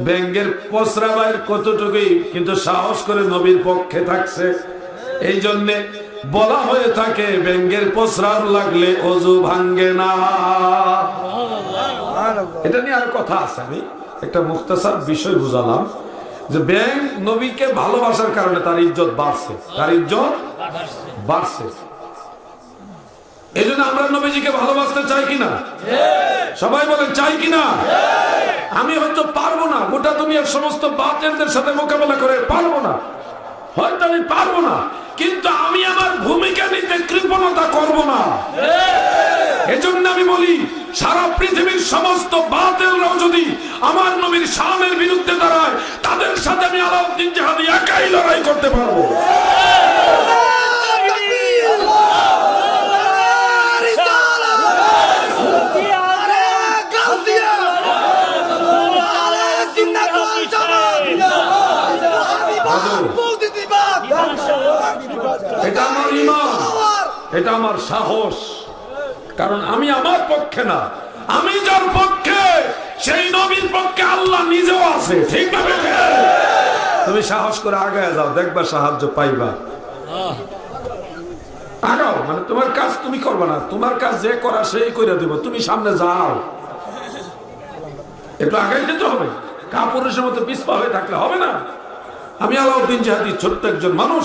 ব্যঙ্গের প্রস্রাবের কতটুকুই কিন্তু সাহস করে নবীর পক্ষে থাকছে। এই জন্যে বলা হয়ে থাকে ব্যঙ্গের প্রস্রাব লাগলে অজু ভাঙ্গে না। এটা নিয়ে আর কথা আছে, আমি একটা মুখতাসার বিষয় বুঝালাম যে ব্যাং নবীকে ভালোবাসার কারণে তার ইজ্জত বাড়ছে, তার ইজ্জত বাড়ছে। এই জন্য আমরা নবীজিকে ভালোবাসতে চাই কিনা? সবাই বলেন চাই কিনা? আমি হয়তো পারবো না গোটা দুনিয়ার সমস্ত বাতিলদের সাথে মোকাবেলা করে পারবো না, হয়তো আমি পারবো না, কিন্তু আমি আমার ভূমিকা নিতে কৃপণতা করব না। এজন্য আমি বলি সারা পৃথিবীর সমস্ত বাতিলরাও যদি আমার নবীর শানের বিরুদ্ধে দাঁড়ায়, তাদের সাথে আমি আলাউদ্দিন জিহাদি একাই লড়াই করতে পারবো। এটা আমার ঈমান, এটা আমার সাহস। কারণ আমি আমার পক্ষে না, আমি যার পক্ষে সেই নবীর পক্ষে আল্লাহ নিজেও আছে। ঠিক না? তুমি সাহস করে আগায় যাও, দেখবা সাহায্য পাইবা। আগাও, মানে তোমার কাজ তুমি করবে না, তোমার কাজ যে করা সেই করে দেব, তুমি সামনে যাও। একটু আগাই যেতে হবে, কাপুরুষের মতো পিছপা হয়ে থাকলে হবে না। আমি আলাউদ্দিন জিহাদি ছোট্ট একজন মানুষ,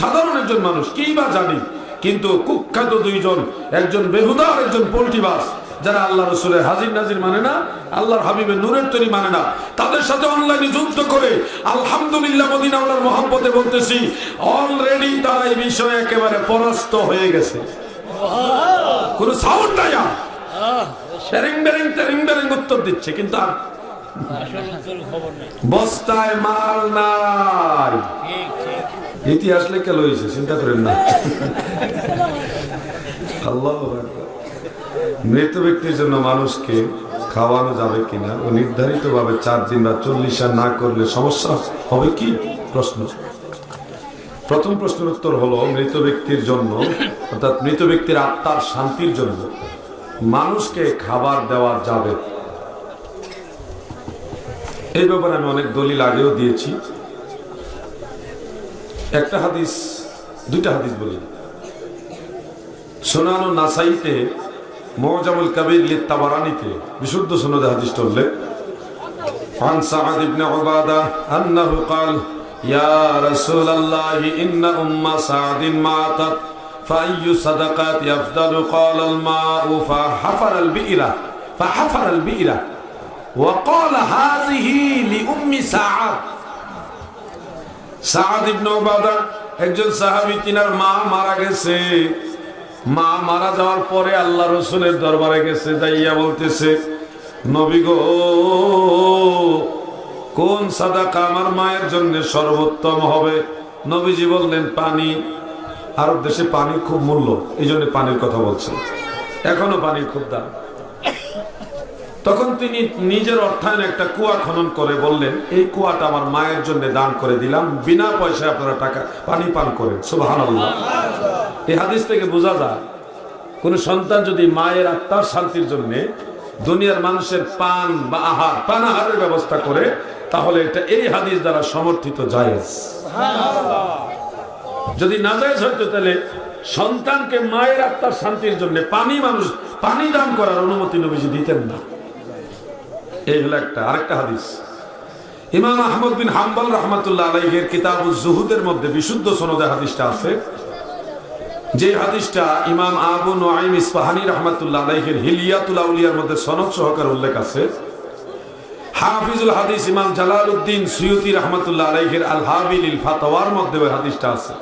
সাধারণ একজন মানুষ, কি বা জানি, কিন্তু কুখ্যাত দুইজন, একজন বেহুদা আর একজন পোল্টিবাস, যারা আল্লাহ রসুলের হাজির নাজির মানে না, আল্লাহর হাবিবের নূরের তৈরি মানে না, তাদের সাথে অনলাইনে যুদ্ধ করে আলহামদুলিল্লাহ মদিনা আল্লাহর মহব্বতে বলতেছি অলরেডি তারা এই বিষয়ে একেবারে পরাস্ত হয়ে গেছে। কোন সাউন্ড নাই, টেরিং বেরিং টেরিং বেরিং উত্তর দিচ্ছে, কিন্তু আর বস্তায় মাল নাই। ইতিহাস লেখা লইছে, চিন্তা করেন না। আল্লাহু আকবার। মৃত ব্যক্তির জন্য মানুষকে খাওয়ানো যাবে কিনা ও নির্ধারিত ভাবে 4 দিন বা 40 না করলে সমস্যা হবে কি? প্রশ্ন। প্রথম প্রশ্নের উত্তর হলো, মৃত ব্যক্তির জন্য অর্থাৎ মৃত ব্যক্তির আত্মার শান্তির জন্য মানুষকে খাবার দেওয়া যাবে। এই ব্যাপারে আমি অনেক দলিল আগেও দিয়েছি। একটা হাদিস, দুইটা হাদিস বলি। সুনান নাসাইতে, মুজামুল কবির লিত-তাবারানিতে বিশুদ্ধ সনদে হাদিসটা উল্লেখ। عن سعد بن عبادة أنه قال يا رسول الله إن أم سعد ماتت فأي صدقات أفضل؟ قال الماء فحفر البئر وقال هذه لأم سعد। সাদ ইবনে উবাদা একজন সাহাবী, তিনার মা মারা গেছে। মা মারা যাওয়ার পরে আল্লাহ রসুলের দরবারে গেছে, যাইয়া বলতেছে নবী গো, কোন সাদাকা আমার মায়ের জন্য সর্বোত্তম হবে? নবীজি বললেন পানি। আরব দেশে পানির খুব মূল্য, এই জন্য পানির কথা বলছেন, এখনো পানির খুব দাম। তখন তিনি নিজের অর্থায়নে একটা কুয়া খনন করে বললেন, এই কুয়াটা আমার মায়ের জন্য দান করে দিলাম, বিনা পয়সায় আপনারা টাকা পানি পান করেন। সুবহানাল্লাহ। এই হাদিস থেকে বোঝা যায় কোন সন্তান যদি মায়ের আত্মার শান্তির জন্য দুনিয়ার মানুষের পান বা পানাহারের ব্যবস্থা করে, তাহলে এটা এই হাদিস দ্বারা সমর্থিত জায়েজ। যদি না জায়েজ হইতো তাহলে সন্তানকে মায়ের আত্মার শান্তির জন্য পানি দান করার অনুমতি নবীজি দিতেন না। এই হলো আরেকটা হাদিস। ইমাম আহমদ বিন হাম্বল রাহমাতুল্লাহ আলাইহির কিতাবুজ জুহুদের মধ্যে বিশুদ্ধ সনদে হাদিসটা আছে, যে হাদিসটা ইমাম আবু নুআইম ইসফাহানি রাহমাতুল্লাহ আলাইহির হিলিয়াতুল আউলিয়ার মধ্যে সনদ সহকারে উল্লেখ আছে। হাফিজুল হাদিস ইমাম জালালউদ্দিন সুয়ুতি রাহমাতুল্লাহ আলাইহির আল হাবিলিল ফাতাওয়ার মধ্যে ওই হাদিসটা আছে।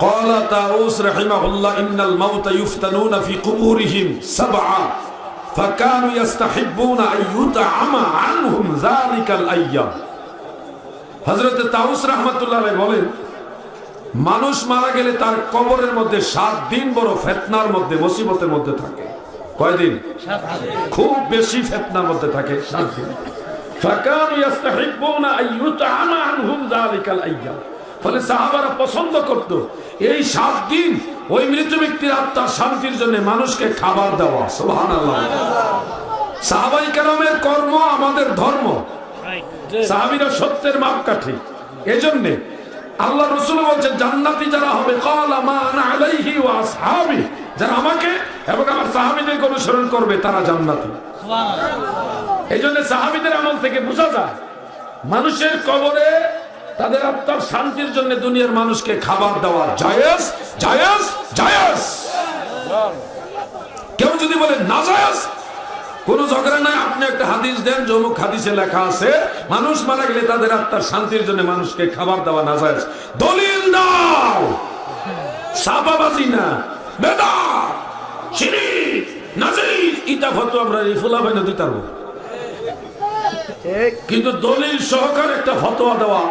قال طاووس رحمه الله ان الموت يفتنون في قبورهم سبعا فكانوا يستحبون ان يطعم عنهم ذلك الايام। হযরত তাউস রাহমাতুল্লাহ আলাইহি বলেন, মানুষ মারা গেলে তার কবরের মধ্যে 7 দিন বড় ফিতনার মধ্যে, মুসিবতের মধ্যে থাকে। কয়দিন? 7 দিন। খুব বেশি ফিতনার মধ্যে থাকে 7 দিন। فكانوا يستحبون ان يطعم عنهم ذلك الايام। ফলে সাহাবারা পছন্দ করত এই 7 দিন ওই মৃত ব্যক্তির আত্মার শান্তির জন্য মানুষকে খাবার দেওয়া। সুবহানাল্লাহ। সাহাবায়ে কেরামের কর্ম আমাদের ধর্ম, সাহাবীরা সত্যের মাপকাঠি। এজন্য আল্লাহ রাসূল বলেন, জান্নাতি যারা হবে ক্বালা মা আনা আলাইহি ওয়া আসহাবি, যারা আমাকে এবং আমার সাহাবীদেরকে অনুসরণ করবে তারা জান্নাতি। সুবহানাল্লাহ। এজন্য সাহাবীদের আমল থেকে বোঝা যায় মানুষের কবরে তাদের আত্মার শান্তির জন্য দুনিয়ার মানুষকে খাবার দেওয়া জায়েজ, জায়েজ, জায়েজ। কেউ যদি বলে না জায়েজ, কোন ঝগড়া নাই। আপনি একটা হাদিস দেন, যমুক হাদিসে লেখা আছে মানুষ মারা গেলে তাদের আত্মার শান্তির জন্য মানুষকে খাবার দেওয়া না জায়েজ। দলিল দাও। সাবাবাজি না, বেদাত, শিরক, নাজিস, ইটা ফতোয়া আমরা এই ফুলাবাইনা দিতে পারবো, কিন্তু দলিল সহকারে একটা ফতোয়া দেওয়া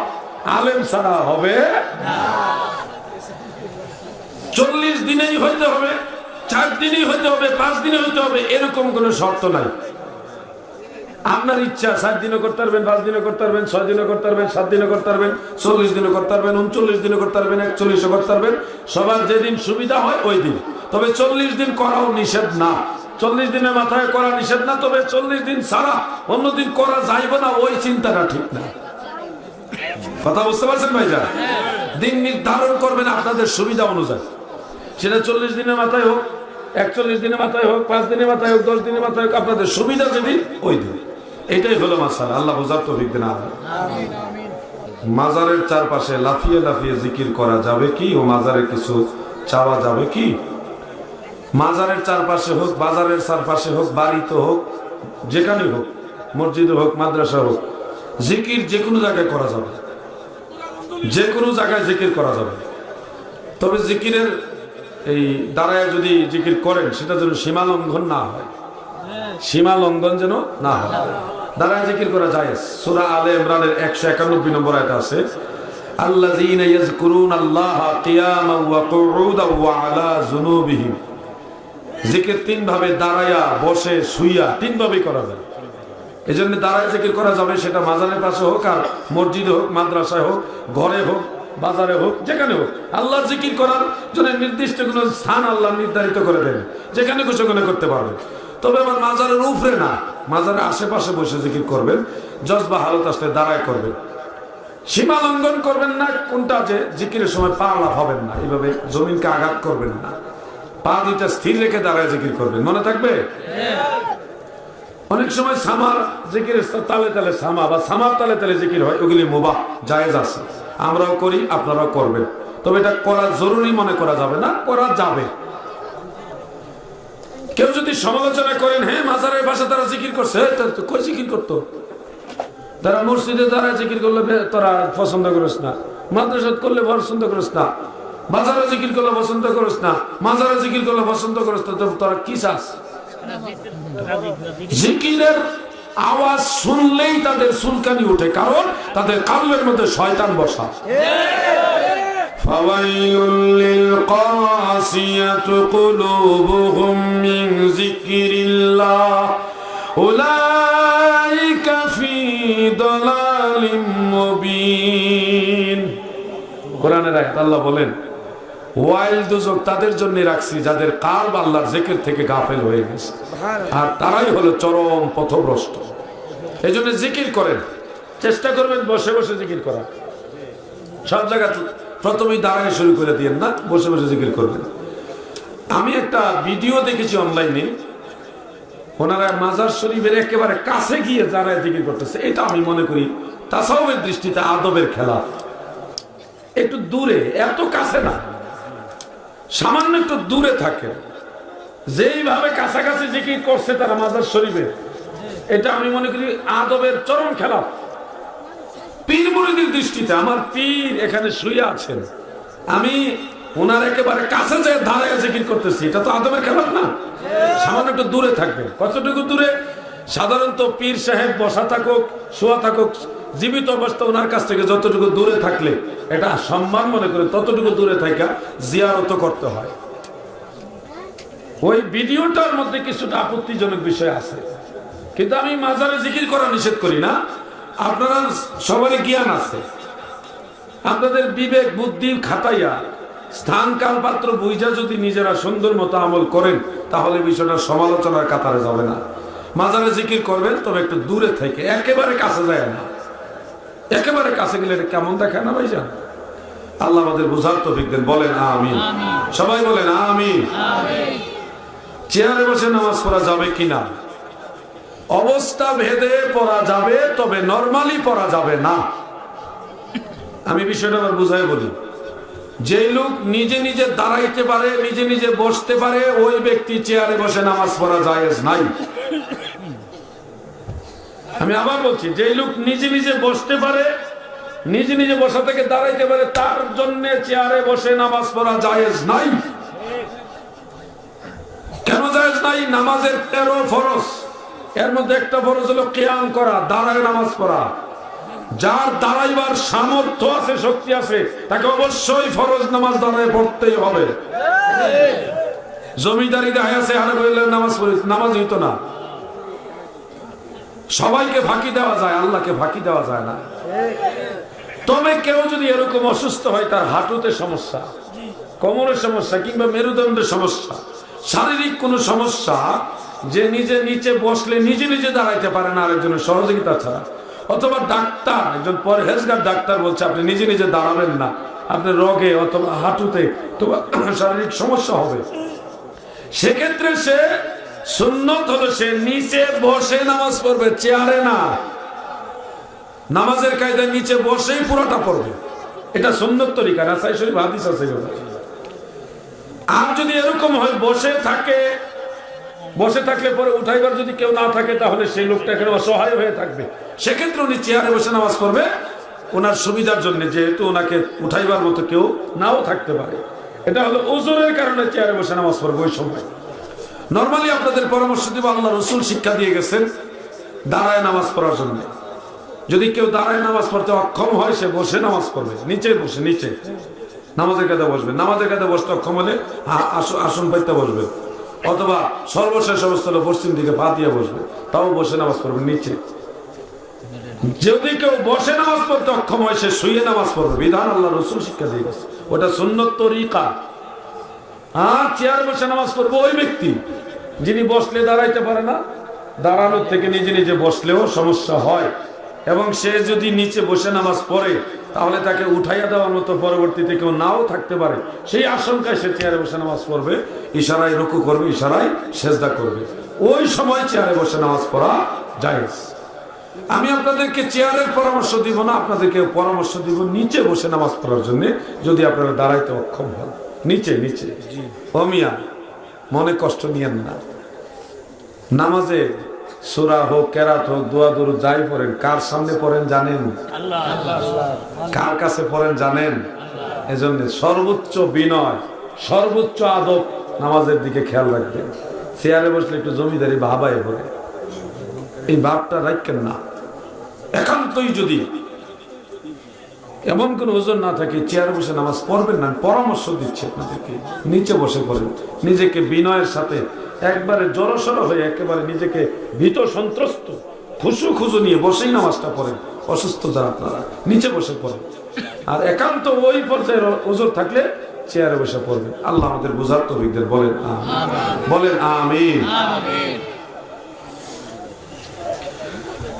আলেম ছাড়া হবে না। 40 দিনেই হইতে হবে, 4 দিনেই হইতে হবে, 5 দিনে হইতে হবে, এরকম কোন শর্ত নাই। আপনার ইচ্ছা 4 দিনও করতে পারবেন, 5 দিনও করতে পারবেন, 6 দিনও করতে পারবেন, 7 দিনও করতে পারবেন, 40 দিনও করতে পারবেন, 39 দিনও করতে পারবেন, 41ও করতে পারবেন। সবার যেদিন সুবিধা হয় ওই দিন। তবে 40 দিন করাও নিষেধ না। 40 দিনের মাথায় করা নিষেধ না, তবে 40 দিন ছাড়া অন্যদিন করা যাইবে না, ওই চিন্তাটা ঠিক না। কথা বুঝতে পারছেন ভাইজান? দিন নির্ধারণ করবেন আপনাদের সুবিধা অনুযায়ী, সেটা 40 দিনের মাথায় হোক, 41 দিনের মাথায় হোক, 5 দিনের মাথায় হোক, 10 দিনের মাথায় হোক, আপনাদের সুবিধা যেদিন ওই দিন। এটাই হলো মাসালা। আল্লাহ বোঝার তৌফিক দেন। আমিন। মাজারের চারপাশে লাফিয়ে লাফিয়ে জিকির করা যাবে কি? ও মাজারে কিছু চাওয়া যাবে কি? মাজারের চারপাশে হোক, বাজারের চারপাশে হোক, বাড়িতে হোক, যেখানে হোক, মসজিদে হোক, মাদ্রাসা হোক, জিকির যে কোনো জায়গায় করা যাবে, যে কোনো জায়গায় জিকির করা যাবে। তবে জিকিরের এই দাঁড়ায় যদি জিকির করেন সেটা যেন সীমা লঙ্ঘন না হয়, সীমা লঙ্ঘন যেন না হয়। দাঁড়ায় জিকির করা যায়। সূরা আলে ইমরানের 191 নম্বর আয়াতে আছে, আল্লাযীনা ইয়াযকুরুনাল্লাহা কিয়ামান ওয়া কুউদান ওয়া আলা যুনুবিহিম। জিকির 3 ভাবে, দাঁড়ায়া, বসে, শুইয়া, 3 ভাবেই করা যায়। এই জন্য দাঁড়ায় জিকির করা যাবে, সেটা মাজারের পাশে হোক, আর মসজিদে হোক, মাদ্রাসায় হোক, ঘরে হোক, বাজারে হোক, যেখানে হোক। আল্লাহর জিকির করার জন্য নির্দিষ্ট কোনো স্থান আল্লাহ নির্ধারিত করে দেন, যেখানে খুশি ওখানে করতে পারবেন। তবে আমার মাজারের উপরে না, মাজারের আশেপাশে বসে জিকির করবেন। জজবা হালত আসলে দাঁড়ায় করবেন, সীমা লঙ্ঘন করবেন না। কোনটা যে জিকিরের সময় পা লাফাবেন না, এইভাবে জমিনকে আঘাত করবেন না, পা দুইটা স্থির রেখে দাঁড়ায় জিকির করবেন। মনে থাকবে? অনেক সময় সামার জিকিরের তালে তালে সামা বা সামার তালে তালে জিকির হয়, ওগুলি মুবাহ, জায়েজ আছে। আমরাও করি, আপনারাও করবেন। তবে এটা করা জরুরি মনে করা যাবে না, করা যাবে। কেউ যদি সমালোচনা করেন, হ্যাঁ মাজারের পাশে তারা জিকির করছে, কই জিকির করতো? তারা মসজিদে তারা জিকির করলে তোরা পছন্দ করিস না, মাদ্রাসাত করলে পছন্দ করিস না, বাজারে জিকির করলে পছন্দ করিস না, মাজারে জিকির করলে পছন্দ করিস না, তোরা কি চাস? জিকিরের আওয়াজ শুনলেই তাদের চুলকানি ওঠে, কারণ তাদের কালবের মধ্যে শয়তান বসা। ফাওয়াইলুল লিল কাসিয়াতি কুলুবুহুম মিন যিকরিল্লাহ উলাইকা ফি দালালিম মুবিন। কোরআনের আয়াত আল্লাহ বলেন ওয়াইল দুজক তাদের জন্য রাখছি যাদের কালব আল্লাহর জিকির থেকে গাফেল হয়ে গেছে, আর তারাই হলো চরম পথভ্রষ্ট। এই জন্য জিকির করেন, চেষ্টা করবেন বসে বসে জিকির করা। সব জায়গা প্রথমেই দাঁড়ায় শুরু করে দিয়েন না, বসে বসে জিকির করবেন। আমি একটা ভিডিও দেখেছি অনলাইনে, ওনারা মাজার শরীফের একেবারে কাছে গিয়ে দাঁড়ায় জিকির করতেছে। এটা আমি মনে করি তাসাউফের দৃষ্টিতে আদবের খেলা। একটু দূরে, এত কাছে না, সামান্য একটু দূরে থাকে। যেইভাবে কাছাকাছি জিকির করছে তারা মাজার শরীফে, এটা আমি মনে করি আদবের চরম খেলা। পীর মুরিদের দৃষ্টিতে আমার পীর এখানে শুয়ে আছেন, আমি ওনার একেবারে কাছে যে দাঁড়ায় জিকির করতেছি, এটা তো আদবের খেলাফ না। সামান্য একটু দূরে থাকবে। কতটুকু দূরে? সাধারণত পীর সাহেব বসা থাকুক, শোয়া থাকুক, জীবিত অবস্থা ওনার কাছ থেকে যতটুকু দূরে থাকলে এটা সম্মান মনে করে ততটুকু দূরে থাকা জিয়ারত করতে হয়। ওই ভিডিওটার মধ্যে কিছুটা আপত্তিজনক বিষয় আছে, কিন্তু আমি মাজারে জিকির করা নিষেধ করি না। আপনারা সবারই জ্ঞান আছে, আপনাদের বিবেক বুদ্ধি খাটাইয়া স্থান কাল পাত্র বুঝা যদি নিজেরা সুন্দর মতো আমল করেন, তাহলে বিষয়টা সমালোচনার কাতারে যাবে না। মাজারে জিকির করবেন, তবে একটু দূরে থেকে, একেবারে কাছে যায় না। একেবারে কাছে গেলে কেমন দেখে না ভাইজান? আল্লাহ আমাদের বুঝার তৌফিক দেন। বলেন আমিন। সবাই বলেন আমিন। চেয়ারে বসে নামাজ পড়া যাবে কিনা? অবস্থা ভেদে পড়া যাবে, তবে নরমালি পড়া যাবে না। আমি বিষয়টা আবার বুঝাই বলি। যে লোক নিজে নিজে দাঁড়াইতে পারে, নিজে নিজে বসতে পারে, ওই ব্যক্তি চেয়ারে বসে নামাজ পড়া জায়েজ নাই। আমি আবার বলছি, যে লোক নিজে নিজে বসতে পারে, নিজে নিজে বসা থেকে দাঁড়াইতে পারে, তার জন্য চেয়ারে বসে নামাজ পড়া জায়েজ নাই। কেন জায়েজ নাই? নামাজের 13 ফরজ, এর মধ্যে একটা ফরজ হলো কিয়াম করা, দাঁড়ায় নামাজ পড়া। যার দাঁড়াইবার সামর্থ্য আছে, শক্তি আছে, তাকে অবশ্যই ফরজ নামাজ দাঁড়ায় পড়তেই হবে। জমিদারি দেখা আছে, হারে বললে নামাজ পড়ি, নামাজ হইতো না। সবাইকে ফাঁকি দেওয়া যায়, আল্লাহকে ফাঁকি দেওয়া যায় না। তবে কেউ যদি এরকম অসুস্থ হয়, তার হাঁটুতে সমস্যা, কোমরের সমস্যা, কিংবা মেরুদণ্ডের সমস্যা, শারীরিক কোনো সমস্যা, যে নিজে নিচে বসলে নিজে নিজে দাঁড়াইতে পারে না আরেকজনের সহযোগিতা ছাড়া, অথবা ডাক্তার, একজন পরহেজগার ডাক্তার বলছে আপনি নিজে নিজে দাঁড়াবেন না, আপনার রোগে অথবা হাঁটুতে অথবা শারীরিক সমস্যা হবে, সেক্ষেত্রে সে সুন্নত হলো সে নিচে বসে নামাজ পড়বে, চেয়ারে না। নামাজের কায়দায় নিচে বসেই পুরোটা পড়বে, এটা সুন্নত তরিকা। নাসাই শরীফ হাদিস আছে। আর যদি এরকম হয় বসে থাকে, বসে থাকলে পরে উঠাইবার যদি কেউ না থাকে, তাহলে সেই লোকটা এখানে অসহায় হয়ে থাকবে, সেক্ষেত্রে উনি চেয়ারে বসে নামাজ পড়বে ওনার সুবিধার জন্য, যেহেতু ওনাকে উঠাইবার মতো কেউ নাও থাকতে পারে। এটা হলো ওজনের কারণে চেয়ারে বসে নামাজ পড়বে ওই সময়। নরমালি আপনাদের পরামর্শ দিব, আল্লাহ রসুল শিক্ষা দিয়ে গেছেন দাঁড়ায় নামাজ পড়ার জন্য। যদি কেউ দাঁড়ায় নামাজ পড়তে অক্ষম হয়, সে বসে নামাজ পড়বে, নিচে বসে, নিচে নামাজের কাছে বসবে। নামাজের কাছে বসতে অক্ষম হলে আসন পাইতে বসবে, অথবা সর্বশেষ অবস্থা হলো পশ্চিম দিকে পা দিয়ে বসবে, তাও বসে নামাজ পড়বে নিচে। যদি কেউ বসে নামাজ পড়তে অক্ষম হয়, সে শুয়ে নামাজ পড়বে। বিধান আল্লাহ রসুল শিক্ষা দিয়ে গেছে, ওটা সুন্নত তরিকা। আর চেয়ারে বসে নামাজ পড়বে ওই ব্যক্তি যিনি বসলে দাঁড়াইতে পারে না, দাঁড়ানোর থেকে নিজে নিজে বসলেও সমস্যা হয়, এবং সে যদি নিচে বসে নামাজ পড়ে, তাহলে তাকে উঠাইয়া দেওয়ার মতো পরবর্তীতে কেউ নাও থাকতে পারে, সেই আশঙ্কায় সে চেয়ারে বসে নামাজ পড়বে, ইশারায় রুকু করবে, ইশারায় সেজদা করবে। ওই সময় চেয়ারে বসে নামাজ পড়া জায়েজ। আমি আপনাদেরকে চেয়ারের পরামর্শ দিব না, আপনাদেরকে পরামর্শ দিব নিচে বসে নামাজ পড়ার জন্য, যদি আপনারা দাঁড়াইতে অক্ষম হন। নিচে নিচে। ও মিয়া, মনে কষ্ট নিয়েন না। নামাজে সূরা হোক, কেরাত হোক, দোয়া দরুদ যাই পড়েন, কার সামনে পড়েন জানেন? কার কাছে পড়েন জানেন? এজন্য সর্বোচ্চ বিনয়, সর্বোচ্চ আদব নামাজের দিকে খেয়াল রাখবেন। চেয়ারে বসলে একটু জমিদারি ভাবায় পড়ে, এই ভাবটা রাখেন না। একান্তই যদি এমন কোন ওজন না থাকে চেয়ারে বসে নামাজ পড়বেন না, পরামর্শ দিচ্ছি আপনাদেরকে, নিচে বসে পড়েন, নিজেকে বিনয়ের সাথে একবারে জড়সড় হয়ে একেবারে নিজেকে ভীত সন্ত্রস্ত খুশু খুশু নিয়ে বসেই নামাজটা পড়েন। অসুস্থ যারা আপনারা নিচে বসে পড়েন, আর একান্ত ওই পর্যায়ের ওজন থাকলে চেয়ারে বসে পড়বেন। আল্লাহ আমাদের বুঝার তৌফিক দেন, বলেন আমিন, বলেন আমিন।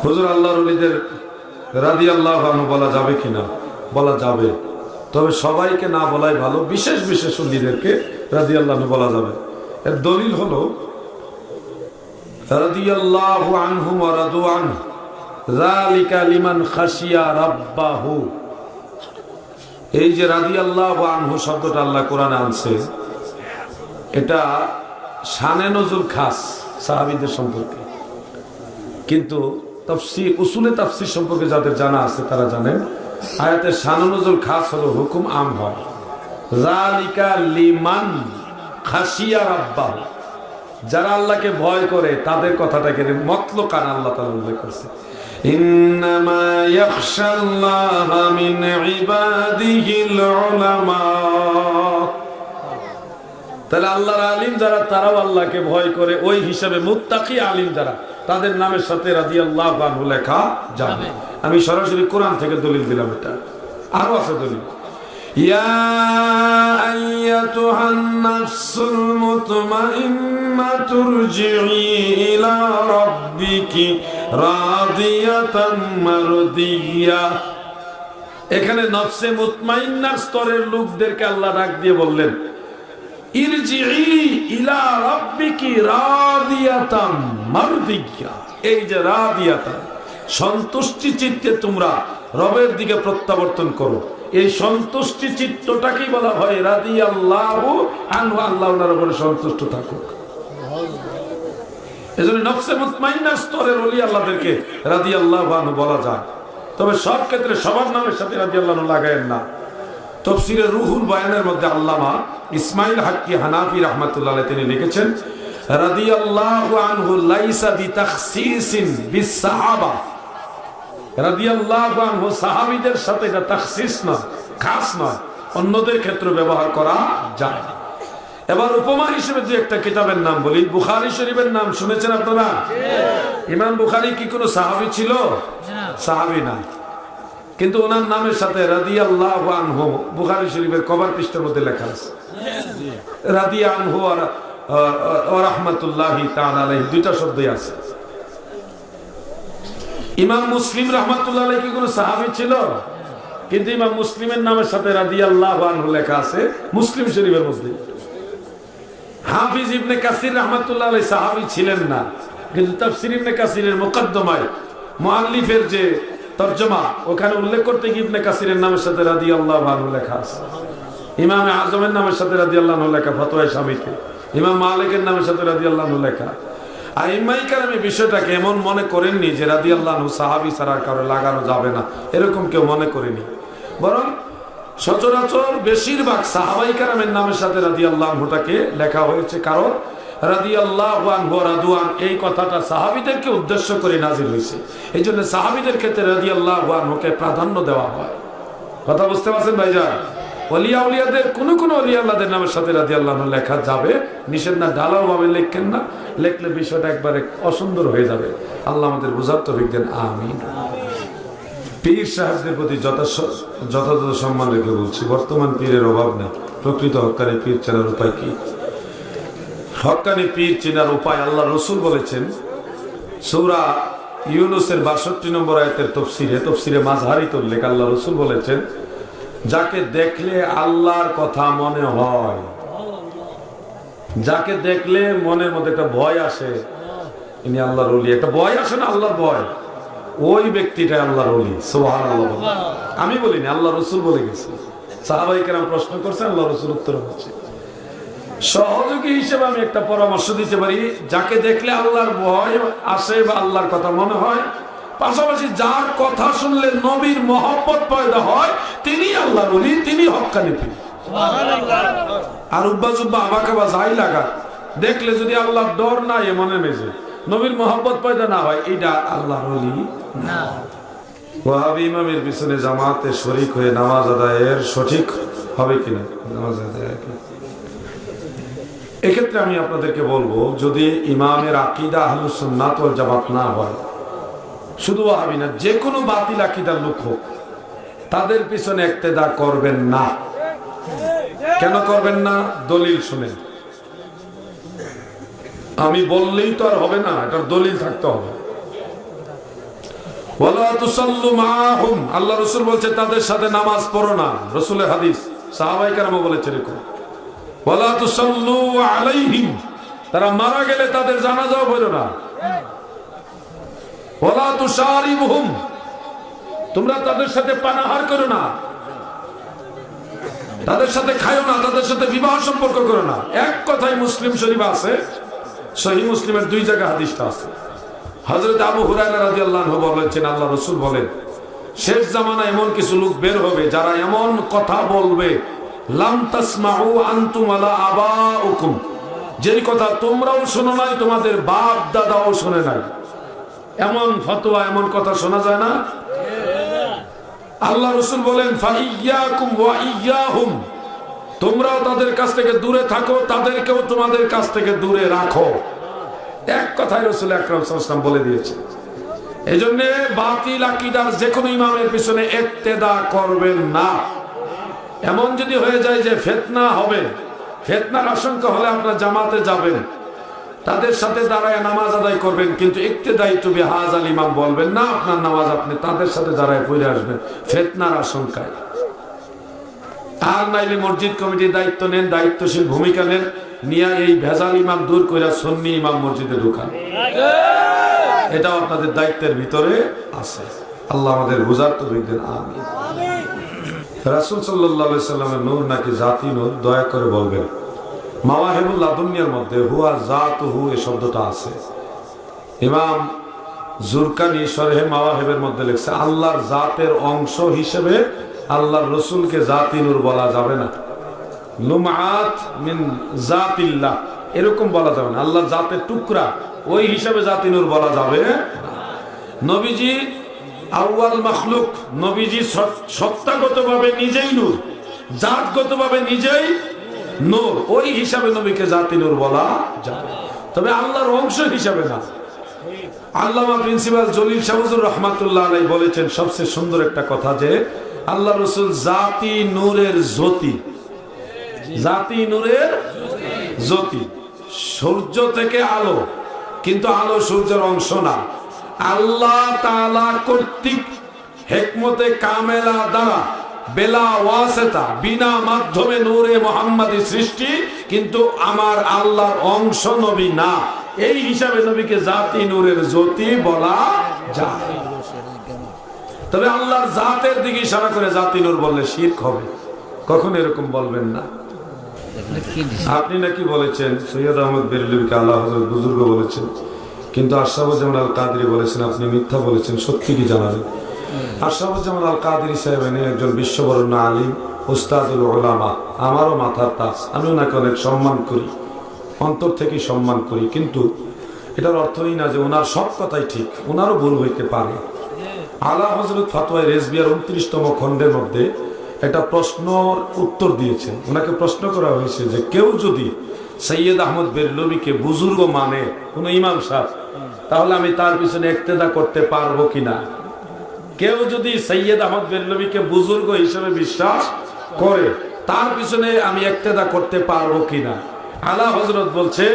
হুজুর আল্লাহর ওলিদের রাদিয়াল্লাহু আনহু বলা যাবে কিনা? বলা যাবে, তবে সবাইকে না বলাই ভালো, বিশেষ বিশেষ ওলিদেরকে রাদিয়াল্লাহু আনহু বলা যাবে। এর দলিল হলো রাদিয়াল্লাহু আনহু ওয়া রাদু আনহু যালিকা লিমান খাশিয়া রাব্বাহু। এই যে রাদিয়াল্লাহু আনহু শব্দটা আল্লাহ কোরআনে আনছে, এটা শানে নজুল খাস সাহাবীদের সম্পর্কে, কিন্তু তাফসীর উসুলে তাফসীর সম্পর্কে যাদের জানা আছে তারা জানেন আয়াতের শানে নজুল খাস হলো হুকুম আম হয়। যালিকা লিমান খাশিয়া রাব্বাহু, যারা আল্লাহকে ভয় করে তাদের কথাটাকে মতলকান আল্লাহ তাআলা উল্লেখ করেছে। ইন্নামা ইয়াখশাল্লাহা মিন ইবাদিহিল উলামা। তাহলে আল্লাহর আলিম যারা তারাও আল্লাহকে ভয় করে, ওই হিসাবে মুত্তাকি আলিম যারা তাদের নামের সাথে রাদিয়াল্লাহু আনহু লেখা যাবে। আমি সরাসরি কোরআন থেকে দলিল দিলাম, এটা আরো আছে দলিল। ইয়া আইয়াতুহান নাফসুল মুতমাইন্নাতু ইরজিই ইলা রাব্বিকি রাদিয়াতাম মারদিয়া। এখানে নফসে মুতমাইন্নার স্তরের লোকদেরকে আল্লাহ ডাক দিয়ে বললেন ইরজিই ইলা রাব্বিকি রাদিয়াতাম মারদিয়া। এই যে রাদিয়াতাম, সন্তুষ্টি চিত্তে তোমরা রবের দিকে প্রত্যাবর্তন করো, এই সন্তুষ্টি চিত্তটাকেই বলা হয় রাদিয়াল্লাহু আনহু, আল্লাহ ওনার উপরে সন্তুষ্ট থাকুক। এজন্য নফসে মুতমাইন্নার স্তরের ওলি আল্লাহদেরকে রাদিয়াল্লাহু আনহু বলা যায়, তবে সব ক্ষেত্রে সবার নামের সাথে রাদিয়াল্লাহু আনহু লাগায়েন না। তাফসীরে রুহুল বয়ানের মধ্যে আল্লামা ইসমাইল হাক্কি হানাফি রাহমাতুল্লাহ আলাইহি তিনি লিখেছেন রাদিয়াল্লাহু আনহু লাইসা বিতাখসিসিন বিসসাহাবা। রাদিয়াল্লাহু আনহু সাহাবীদের সাথে এটা তাখসিস নয়, খাস নয়, অন্যদের ক্ষেত্রে ব্যবহার করা যায়। এবার উপমা হিসেবে যে একটা কিতাবের নাম বলি, বুখারী শরীফের নাম শুনেছেন আপনারা? ইমাম বুখারী কি কোনো সাহাবী ছিল? সাহাবী না, কিন্তু ওনার নামের সাথে রাদিয়াল্লাহু আনহু বুখারী শরীফের কভার পৃষ্ঠার মধ্যে লেখা আছে রাদিয়া আনহু ওয়া রাহমাতুল্লাহি তাআলা আলাইহি, দুইটা শব্দই আছে। ইমাম মুসলিম রাহমাতুল্লাহ আলাইহি কি কোনো সাহাবী ছিল? কিন্তু ইমাম মুসলিমের নামের সাথে রাদিয়াল্লাহু আনহু লেখা আছে মুসলিম শরীফের মধ্যে। হাফিজ ইবনে কাসির রাহমাতুল্লাহ আলাইহি সাহাবী ছিলেন না, কিন্তু তাফসীর ইবনে কাসিরের মুকদ্দমায় মুআল্লিফের যে তরজমা ওখানে উল্লেখ করতে গিয়ে ইবনে কাসিরের নামের সাথে রাদিয়াল্লাহু আনহু লেখা আছে। ইমাম আজমের নামের সাথে রাদিয়াল্লাহু আনহু লেখা ফতোয়া শামীতে, ইমাম মালিকের নামের সাথে রাদিয়াল্লাহু আনহু লেখা। আর ইমাম কারামি বিষয়টাকে এমন মনে করেননি যে রাদিয়াল্লাহু আনহু সাহাবী ছাড়া কারো লাগানো যাবে না, এরকম কেউ মনে করেনি, বরং সচরাচর বেশিরভাগ সাহাবাই কারামের নামের সাথে রাদিয়াল্লাহু আনহুটাকে লেখা হয়েছে, কারণ রাদিয়াল্লাহু আনহু রাদওয়ান এই কথাটা সাহাবীদেরকে উদ্দেশ্য করে নাযিল হয়েছে। এই জন্য সাহাবীদের ক্ষেত্রে রাদিয়াল্লাহু আনহুকে প্রাধান্য দেওয়া হয়। কথা বুঝতে পারছেন ভাইজান? ওলিয়া উলিয়াদের কোন কোন ওলিয়া আল্লাহদের নামের সাথে রাদিয়াল্লাহু আনহু লেখা যাবে, নিষেধ না, ঢালাও ভাবে লিখেন না, লিখলে বিষয়টা একবারে অসুন্দর হয়ে যাবে। আল্লাহ আমাদের বুঝার তৌফিক দেন, আমিন। পীর সাহেবদের প্রতি যথাযথ সম্মান রেখে বলছি, বর্তমান পীরের অভাব নেই। প্রকৃত হক্কানি পীর চেনার উপায় কি? হক্কানি পীর চেনার উপায় আল্লাহ রসুল বলেছেন সূরা ইউনূসের ৬২ নম্বর আয়াতের তফসিরে মাযহারিতে উল্লেখ। আল্লাহ রসুল বলেছেন যাকে দেখলে আল্লাহর কথা মনে হয়, যাকে দেখলে মনের মধ্যে একটা ভয় আসে, ইনি আল্লাহর ওলি। একটা ভয় আসে না, আল্লাহর ভয়, ওই ব্যক্তিটা আল্লাহর ওলি। সুবহানাল্লাহ। আমি বলিনি, আল্লাহ রসুল বলে গেছে। সাহাবায়ে কেরাম প্রশ্ন করছেন, আল্লাহ রসুল উত্তর হচ্ছে। সহযোগী হিসেবে আমি একটা পরামর্শ দিতে পারি, যাকে দেখলে আল্লাহর ভয় আসে বা আল্লাহর কথা মনে হয়, পাশাপাশি যার কথা শুনলে নবীর মহব্বত পয়দা হয়, তিনি আল্লাহর ওলি, তিনি হক্কানি পীর। আর উব্বা জুব্বা আবাকাবা যাই লাগা, দেখলে যদি আল্লাহর ডর না এ মনে মেজে, নবীর মহব্বত পয়দা না হয়, এটা আল্লাহর ওলি না। ওয়াহাবি ইমামের পিছনে জামাতে শরীক হয়ে নামাজ আদায়ের সঠিক হবে কিনা? নামাজ আদায় এক্ষেত্রে আমি আপনাদেরকে বলবো, যদি ইমামের আকীদা আহলুস সুন্নাত ওয়াল জামাত না হয়, শুধু ওয়াহাবি না, যে কোনো বাতিল আকীদার লোক হোক, তাদের পিছনে ইক্তেদা করবেন না। কেন করবেন না? দলিল শুনেন। আমি বললেই তো আর হবে না, এটার দলিল থাকতে হবে। ওয়ালা তুসাল্লু মাআহুম, আল্লাহ রাসূল বলছে তাদের সাথে নামাজ পড়ো না। রাসূলের হাদিস, সাহাবায়ে কেরাম বলেছে এরকম। ওয়ালা তুসাল্লু আলাইহিম, তারা মারা গেলে তাদের জানাজাও পড়ো না। ওয়ালা তুশারিবুহুম, তোমরা তাদের সাথে পানাহার করো না, তাদের সাথে খায়ো না, তাদের সাথে বিবাহ সম্পর্ক করো না। এক কথায় মুসলিম শরীফ আছে, সহিহ মুসলিমের 2 জায়গায় হাদিসটা আছে। হযরত আবু হুরায়রা রাদিয়াল্লাহু আনহু বলেছেন, আল্লাহ রাসূল বলেন, শেষ জামানায় এমন কিছু লোক বের হবে যারা এমন কথা বলবে, লাম তাসমাউ আনতুম ওয়ালা আবাউকুম, যেই কথা তোমরাও শোনো নাই, তোমাদের বাপ দাদাও শোনে নাই। এমন ফতোয়া, এমন কথা শোনা যায় না। আল্লাহ রাসূল বলেন, ফাইয়াকুম ওয়া ইয়াহুম, তোমরাও তাদের কাছ থেকে দূরে থাকো, তাদেরকেও তোমাদের কাছ থেকে দূরে রাখো। এক কথায় রাসূল আকরাম সাল্লাল্লাহু আলাইহি ওয়াসাল্লাম বলে দিয়েছে। এজন্য বাতিল আকীদার যে কোনো ইমামের পিছনে ইক্তেদা করবেন না। এমন যদি হয়ে যায় যে ফিতনা হবে, ফিতনার আশঙ্কা হলে আপনারা জামাতে যাবেন, তাদের সাথে দাঁড়ায় নামাজ আদায় করবেন, কিন্তু ইক্তেদাই টু বিহাযাল ইমাম বলবেন না। আপনার নামাজ আপনি তাদের সাথে দাঁড়ায় পড়ে আসবেন ফিতনার আশঙ্কায়। আর নাইলে মসজিদ কমিটির দায়িত্ব নেন, দায়িত্বশীল ভূমিকা নেন, নিয়ে এই ভেজাল ইমাম দূর করে সুন্নি ইমাম মসজিদে ঢুকান। এটাও আপনাদের দায়িত্বের ভিতরে আছে। আল্লাহ আমাদের বুঝার তৌফিক দেন, আমিন। রাসূল সাল্লাল্লাহু আলাইহি সাল্লামের নূর নাকি জাতি নূর? দয়া করে বলবেন। মাওয়াহিবুল লাদুনিয়ার মধ্যে হুয়া জাতুহু এই শব্দটা আছে। ইমাম জুরকানি শরহে মাওয়াহিবের মধ্যে লিখছে, আল্লাহর জাতের অংশ হিসেবে আল্লাহর রাসূলকে জাতি নূর বলা যাবে না। লুমআত মিন জাতিল্লাহ এরকম বলা যাবে না। আল্লাহর জাতের টুকরা, ওই হিসাবে জাতি নূর বলা যাবে না। নবীজি আউয়াল মাখলুক, নবীজি সত্তাগতভাবে নিজেই নূর, জাতগতভাবে নিজেই নূর, ওই হিসাবে নবীকে জাতি নূর বলা যাবে, তবে আল্লাহর অংশ হিসাবে না। আল্লামা প্রিন্সিপাল জলিল শাহুজুর রহমাতুল্লাহ আলাইহি বলেছেন সবচেয়ে সুন্দর একটা কথা, যে আল্লাহ রাসূল জাতি নূরের জ্যোতি, জাতি নূরের জ্যোতি। সূর্য থেকে আলো, কিন্তু আলো সূর্যের অংশ না। আল্লাহ তাআলা কর্তৃক হিকমতে কামেলা দ্বারা বেলা ওয়াসিতা, বিনা মাধ্যমে নূরে মুহাম্মাদি সৃষ্টি, কিন্তু আমার আল্লাহর অংশ নবী না। এই হিসাবে নবীকে জাতি নূরের জ্যোতি বলা যায়। তবে আল্লাহর জাতের দিকে ইশারা করে জাতি নূর বললে শিরক হবে, কখন এরকম বলবেন না। আপনি নাকি বলেছেন সৈয়দ আহমদ বেরেলভীকে আল্লাহ হযরত বুজুর্গ বলেছেন, কিন্তু আশরাফুজ্জামান আল কাদেরী বলেছেন আপনি মিথ্যা বলেছেন, সত্যি কি জানাবেন? আশরাফুজ্জামান আল কাদেরী সাহেব একজন বিশ্ববরণ্য আলিম, উস্তাদুল উলামা, আমারও মাথার তাজ, আমি ওনাকে অনেক সম্মান করি, অন্তর থেকে সম্মান করি, কিন্তু এটার অর্থই না যে ওনার সব কথাই ঠিক, ওনারও ভুল হইতে পারে। আলা হযরত ফাতওয়ায়ে রেজবিয়ার 29তম খণ্ডের মধ্যে একটা প্রশ্নর উত্তর দিয়েছেন। ওনাকে প্রশ্ন করা হয়েছে যে কেউ যদি সৈয়দ আহমদ বেরলভীকে বুজুর্গ মানে কোন ইমাম সাহেব, তাহলে আমি তার পিছনে ইক্তেদা করতে পারবো কিনা? কেউ যদি সৈয়দ আহমদ বেরলভীকে বুজুর্গ হিসেবে বিশ্বাস করে, তার পিছনে আমি ইক্তেদা করতে পারবো কিনা? আলা হযরত বলছে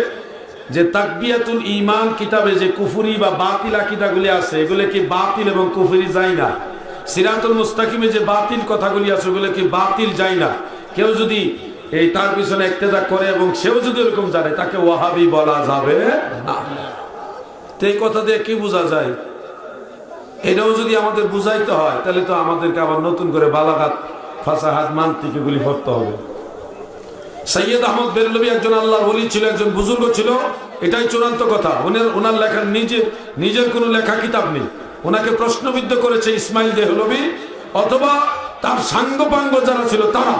যে তাকবিয়াতুল ঈমান কিতাবে যে কুফরি বা বাতিল আকীদাগুলি আছে, এগুলো কি বাতিল এবং কুফরি যায় না? সিরাতুল মুস্তাকিমে যে বাতিল কথাগুলি আছে, ওগুলো কি বাতিল যায় না? কেউ যদি এই তার পিছনে ইক্তেদা করে এবং সেও যদি এরকম জানে, তাকে ওয়াহাবি বলা যাবে না। তো এই কথা দিয়ে কি বোঝা যায়? এটাও যদি আমাদের বুঝাইতে হয়, তাহলে তো আমাদেরকে আবার নতুন করে বালাগাত, ফাসাহাত, মান্তিক এগুলি পড়তে হবে। সৈয়দ আহমদ বেরলভী একজন আল্লাহর ওলি ছিল, একজন বুজুর্গ ছিল, এটাই চূড়ান্ত কথা। ওনার লেখার নিজের কোনো লেখা কিতাব নেই। ওনাকে প্রশ্নবিদ্ধ করেছে ইসমাইল দেহলভী অথবা তার সাঙ্গপাঙ্গ যারা ছিল তারা।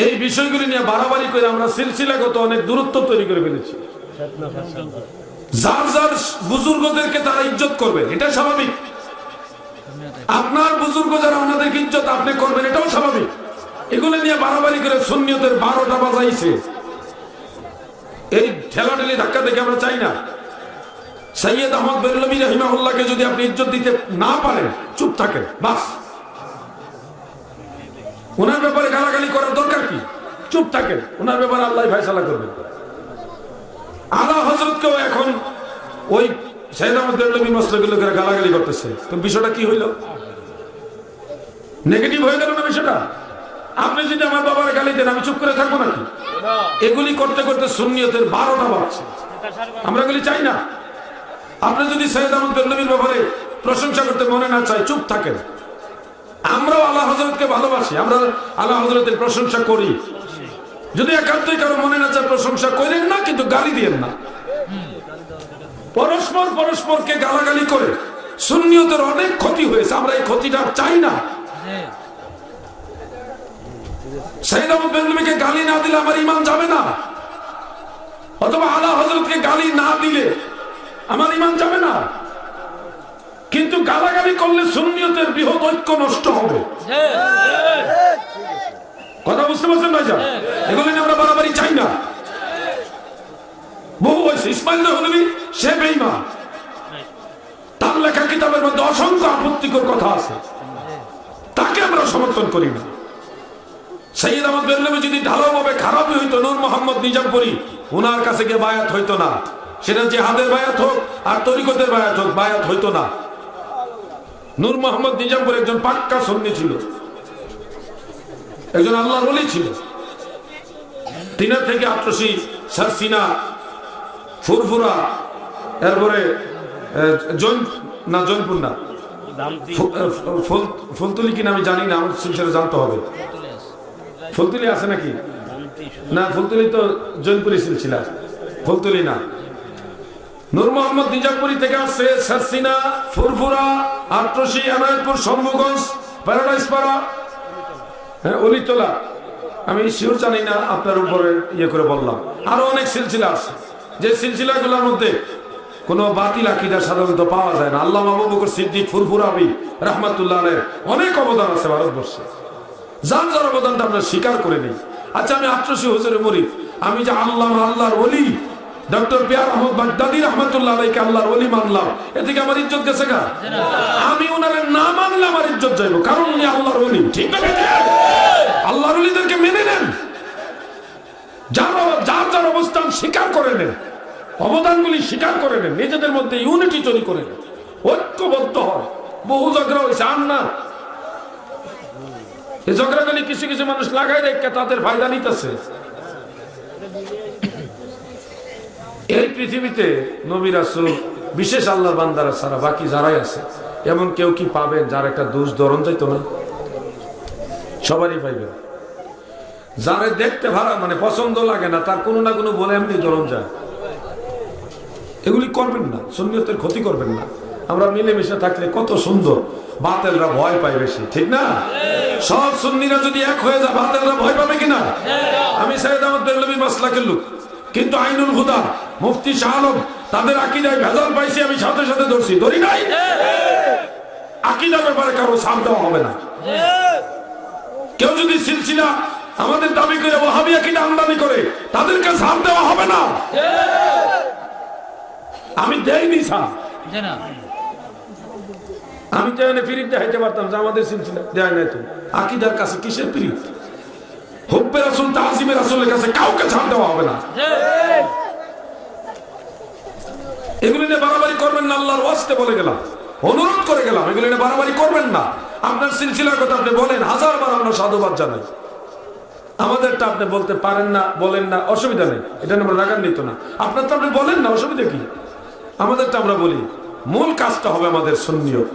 এই বিষয়গুলি নিয়ে বাড়াবাড়ি করে আমরা সিলসিলাগত অনেক দূরত্ব তৈরি করে ফেলেছি। যার যার বুজুর্গদেরকে তারা ইজ্জত করবে, এটা স্বাভাবিক। আপনার বুজুর্গ যারা ওনাদের ইজ্জত আপনি করবেন, এটাও স্বাভাবিক। এগুলো নিয়ে বাড়াবাড়ি করে সুন্নিয়তের 12টা বাজাইছে, এই ঠেলাঠেলি ধাক্কা দেখে আমরা চাই না। সৈয়দ আহমদ বেরলভী রাহিমাহুল্লাহকে যদি আপনি ইজ্জত দিতে না পারেন, চুপ থাকেন, বাস। ওনার ব্যাপারে গালাগালি করার দরকার কি? চুপ থাকেন, ওনার ব্যাপারে আল্লাহ ফয়সালা করবেন। আলা হযরতকেও এখন ওই সৈয়দ আহমদ বেরলভী মসলকের লোকেরা গালাগালি করতেছে, তো বিষয়টা কি হইল? নেগেটিভ হয়ে গেল না বিষয়টা? আপনি যদি আমার বাবার গালি দেন, আমি চুপ করে থাকবো নাকি? এগুলি করতে করতে সুন্নিয়তের 12টা বাজছে, আমরা এগুলি চাই না। আপনি যদি সৈয়দ আহমদ বেরলভীর ব্যাপারে প্রশংসা করতে মনে না চাই, চুপ থাকেন। আমরাও আলা হযরতকে ভালোবাসি, আমরা আলা হযরতের প্রশংসা করি। যদি একান্তই কারো মনে না চায়, প্রশংসা করেন না, কিন্তু গালি দিয়েন না। পরস্পর পরস্পরকে গালাগালি করে সুন্নিয়তের অনেক ক্ষতি হয়েছে, আমরা এই ক্ষতিটা চাই না। সৈয়দ আহমদ বেরলভীকে গালি না দিলে আমার ঈমান যাবে না, অথবা আলা হযরতকে গালি না দিলে আমার ঈমান যাবে না। কিন্তু গালাগালি করলে সুন্নিয়তের বৃহৎ ঐক্য নষ্ট হবে। কথা বুঝতে পারছেন ভাইজান? এগুলো নিয়ে আমরা বাড়াবাড়ি চাই না। বহু হয়েছে, ইসমাইল দেহলভী সে বেঈমান, তার লেখা কিতাবের মধ্যে অসংখ্য আপত্তিকর কথা আছে, তাকে আমরা সমর্থন করি না। সৈয়দ আহমদ বেরলভী যদি ঢালাওভাবে খারাপই হইতো, নূর মোহাম্মদ নিজামপুরী ওনার কাছে গিয়ে বায়াত হইতো না। সেটা জিহাদের বায়াত হোক আর তরিকতের বায়াত হোক, বায়াত হইতো না। নূর মোহাম্মদ নিজামপুর একজন পাক্কা সুন্নি ছিল, একজন আল্লাহর ওলি ছিল। তিনার থেকে আটরশি, সারসিনা, ফুরফুরা, এরপরে জৈনপুর না, ফুলতুলি কিনা আমি জানি না, আমার সিলসিলা জানতে হবে। ফুলতুলি আছে নাকি? না, ফুলতুলি তো জৈনপুরি সিলসিলা, ফুলতুলি না। নূর মোহাম্মদ নিজামপুরি থেকে আসছে সারসিনা, ফুরফুরা, আটরশি, এনায়েতপুর, শম্ভুগঞ্জ, প্যারাডাইস পাড়া, হ্যাঁ, অলিতলা। আমি শিওর জানি না, আপনার উপরে ইয়ে করে বললাম। আরো অনেক সিলসিলা আছে, যে সিলসিলাগুলোর মধ্যে কোনো বাতিল আকীদা সাধারণত পাওয়া যায় না। আল্লামা আবু বকর সিদ্দিক ফুরফুরাবি রাহমাতুল্লাহ আলাইহির অনেক অবদান আছে ভারতবর্ষে, যার যার অবদানটা আমরা স্বীকার করে নিই। আচ্ছা, আমি আটরশি হুজুরের মুরিদ, আমি যে আল্লাহর ওলি ডক্টর পিয়ার আহমদ বাগদাদী রাহমাতুল্লাহ আলাইহিকে আল্লাহর ওলি মানলাম, এদিকে আমার ইজ্জত গেছে গা? আমি ওনারে না মানলে আমার ইজ্জত যাইব, কারণ উনি আল্লাহর ওলি। ঠিক না? আল্লাহর ওলিদেরকে মেনে নেন, যার যার অবস্থান স্বীকার করে নেন, অবদানগুলি স্বীকার করে নেন, নিজেদের মধ্যে ইউনিটি তৈরি করে নেন, ঐক্যবদ্ধ হয়। বহু ঝগড়া হয়েছে, আর না এই ঝগড়াগুলি কিছু কিছু মানুষ লাগাই রেখে তাদের ফায়দা নিতেছে। এই পৃথিবীতে নবী রাসূল, বিশেষ আল্লাহর বান্দারা ছাড়া বাকি যারাই আছে, এমন কেউ কি পাবেন যার একটা দোষ ধরন যাইতো না? সবারই পাইবে। যারে দেখতে ভালো মানে পছন্দ লাগে না, তার কোনো না কোনো বলে এমনি ধরন যায়। এগুলি করবেন না, সুন্নিয়তের ক্ষতি করবেন না। আমরা মিলেমিশে থাকলে কত সুন্দর। বাতিলরা ভয় পায় বেশি, ঠিক না? সব সুন্নিরা যদি এক হয়ে যায়, বাতিলরা ভয় পাবে কিনা? আমি সৈয়দ আহমদ বেরলভী মাসলাকের লোক, কিন্তু আইনুল হুদা, মুফতি শাহ আলম, তাদের আকীদায় ভেজাল পাইছি, আমি সাথে সাথে ধরছি, ধরি নাই? আকীদার ব্যাপারে কারো ছাড় দেওয়া হবে না। কেউ যদি সিলসিলা আমাদের দাবি করে ওয়াহাবি আকীদা আমদানি করে, তাদেরকে ছাড় দেওয়া হবে না। আমি দেইনি ছাড়, আমি তো এনে ফিরিত দেখাইতে পারতাম যে আমাদের সিলসিলা দেয় নাই। তো আকীদার কাছে কিসের ফিরিত? হুব্বে রাসূল, তাজিমে রাসূলের কাছে কাউকে ছাড় দেওয়া হবে না। এগুলি নিয়ে বাড়াবাড়ি করবেন না, আল্লাহর ওয়াস্তে বলে গেলাম, অনুরোধ করে গেলাম, এগুলি নিয়ে বাড়াবাড়ি করবেন না। আপনার সিলসিলার কথা আপনি বলেন, হাজারবার আমরা সাধুবাদ জানাই। আমাদেরটা আপনি বলতে পারেন না, বলেন না, অসুবিধা নেই, এটা আমরা রাগান্বিত না। আপনার তো আপনি বলেন না, অসুবিধা কি? আমাদেরটা আমরা বলি। মূল কাজটা হবে আমাদের সুন্নিয়ত।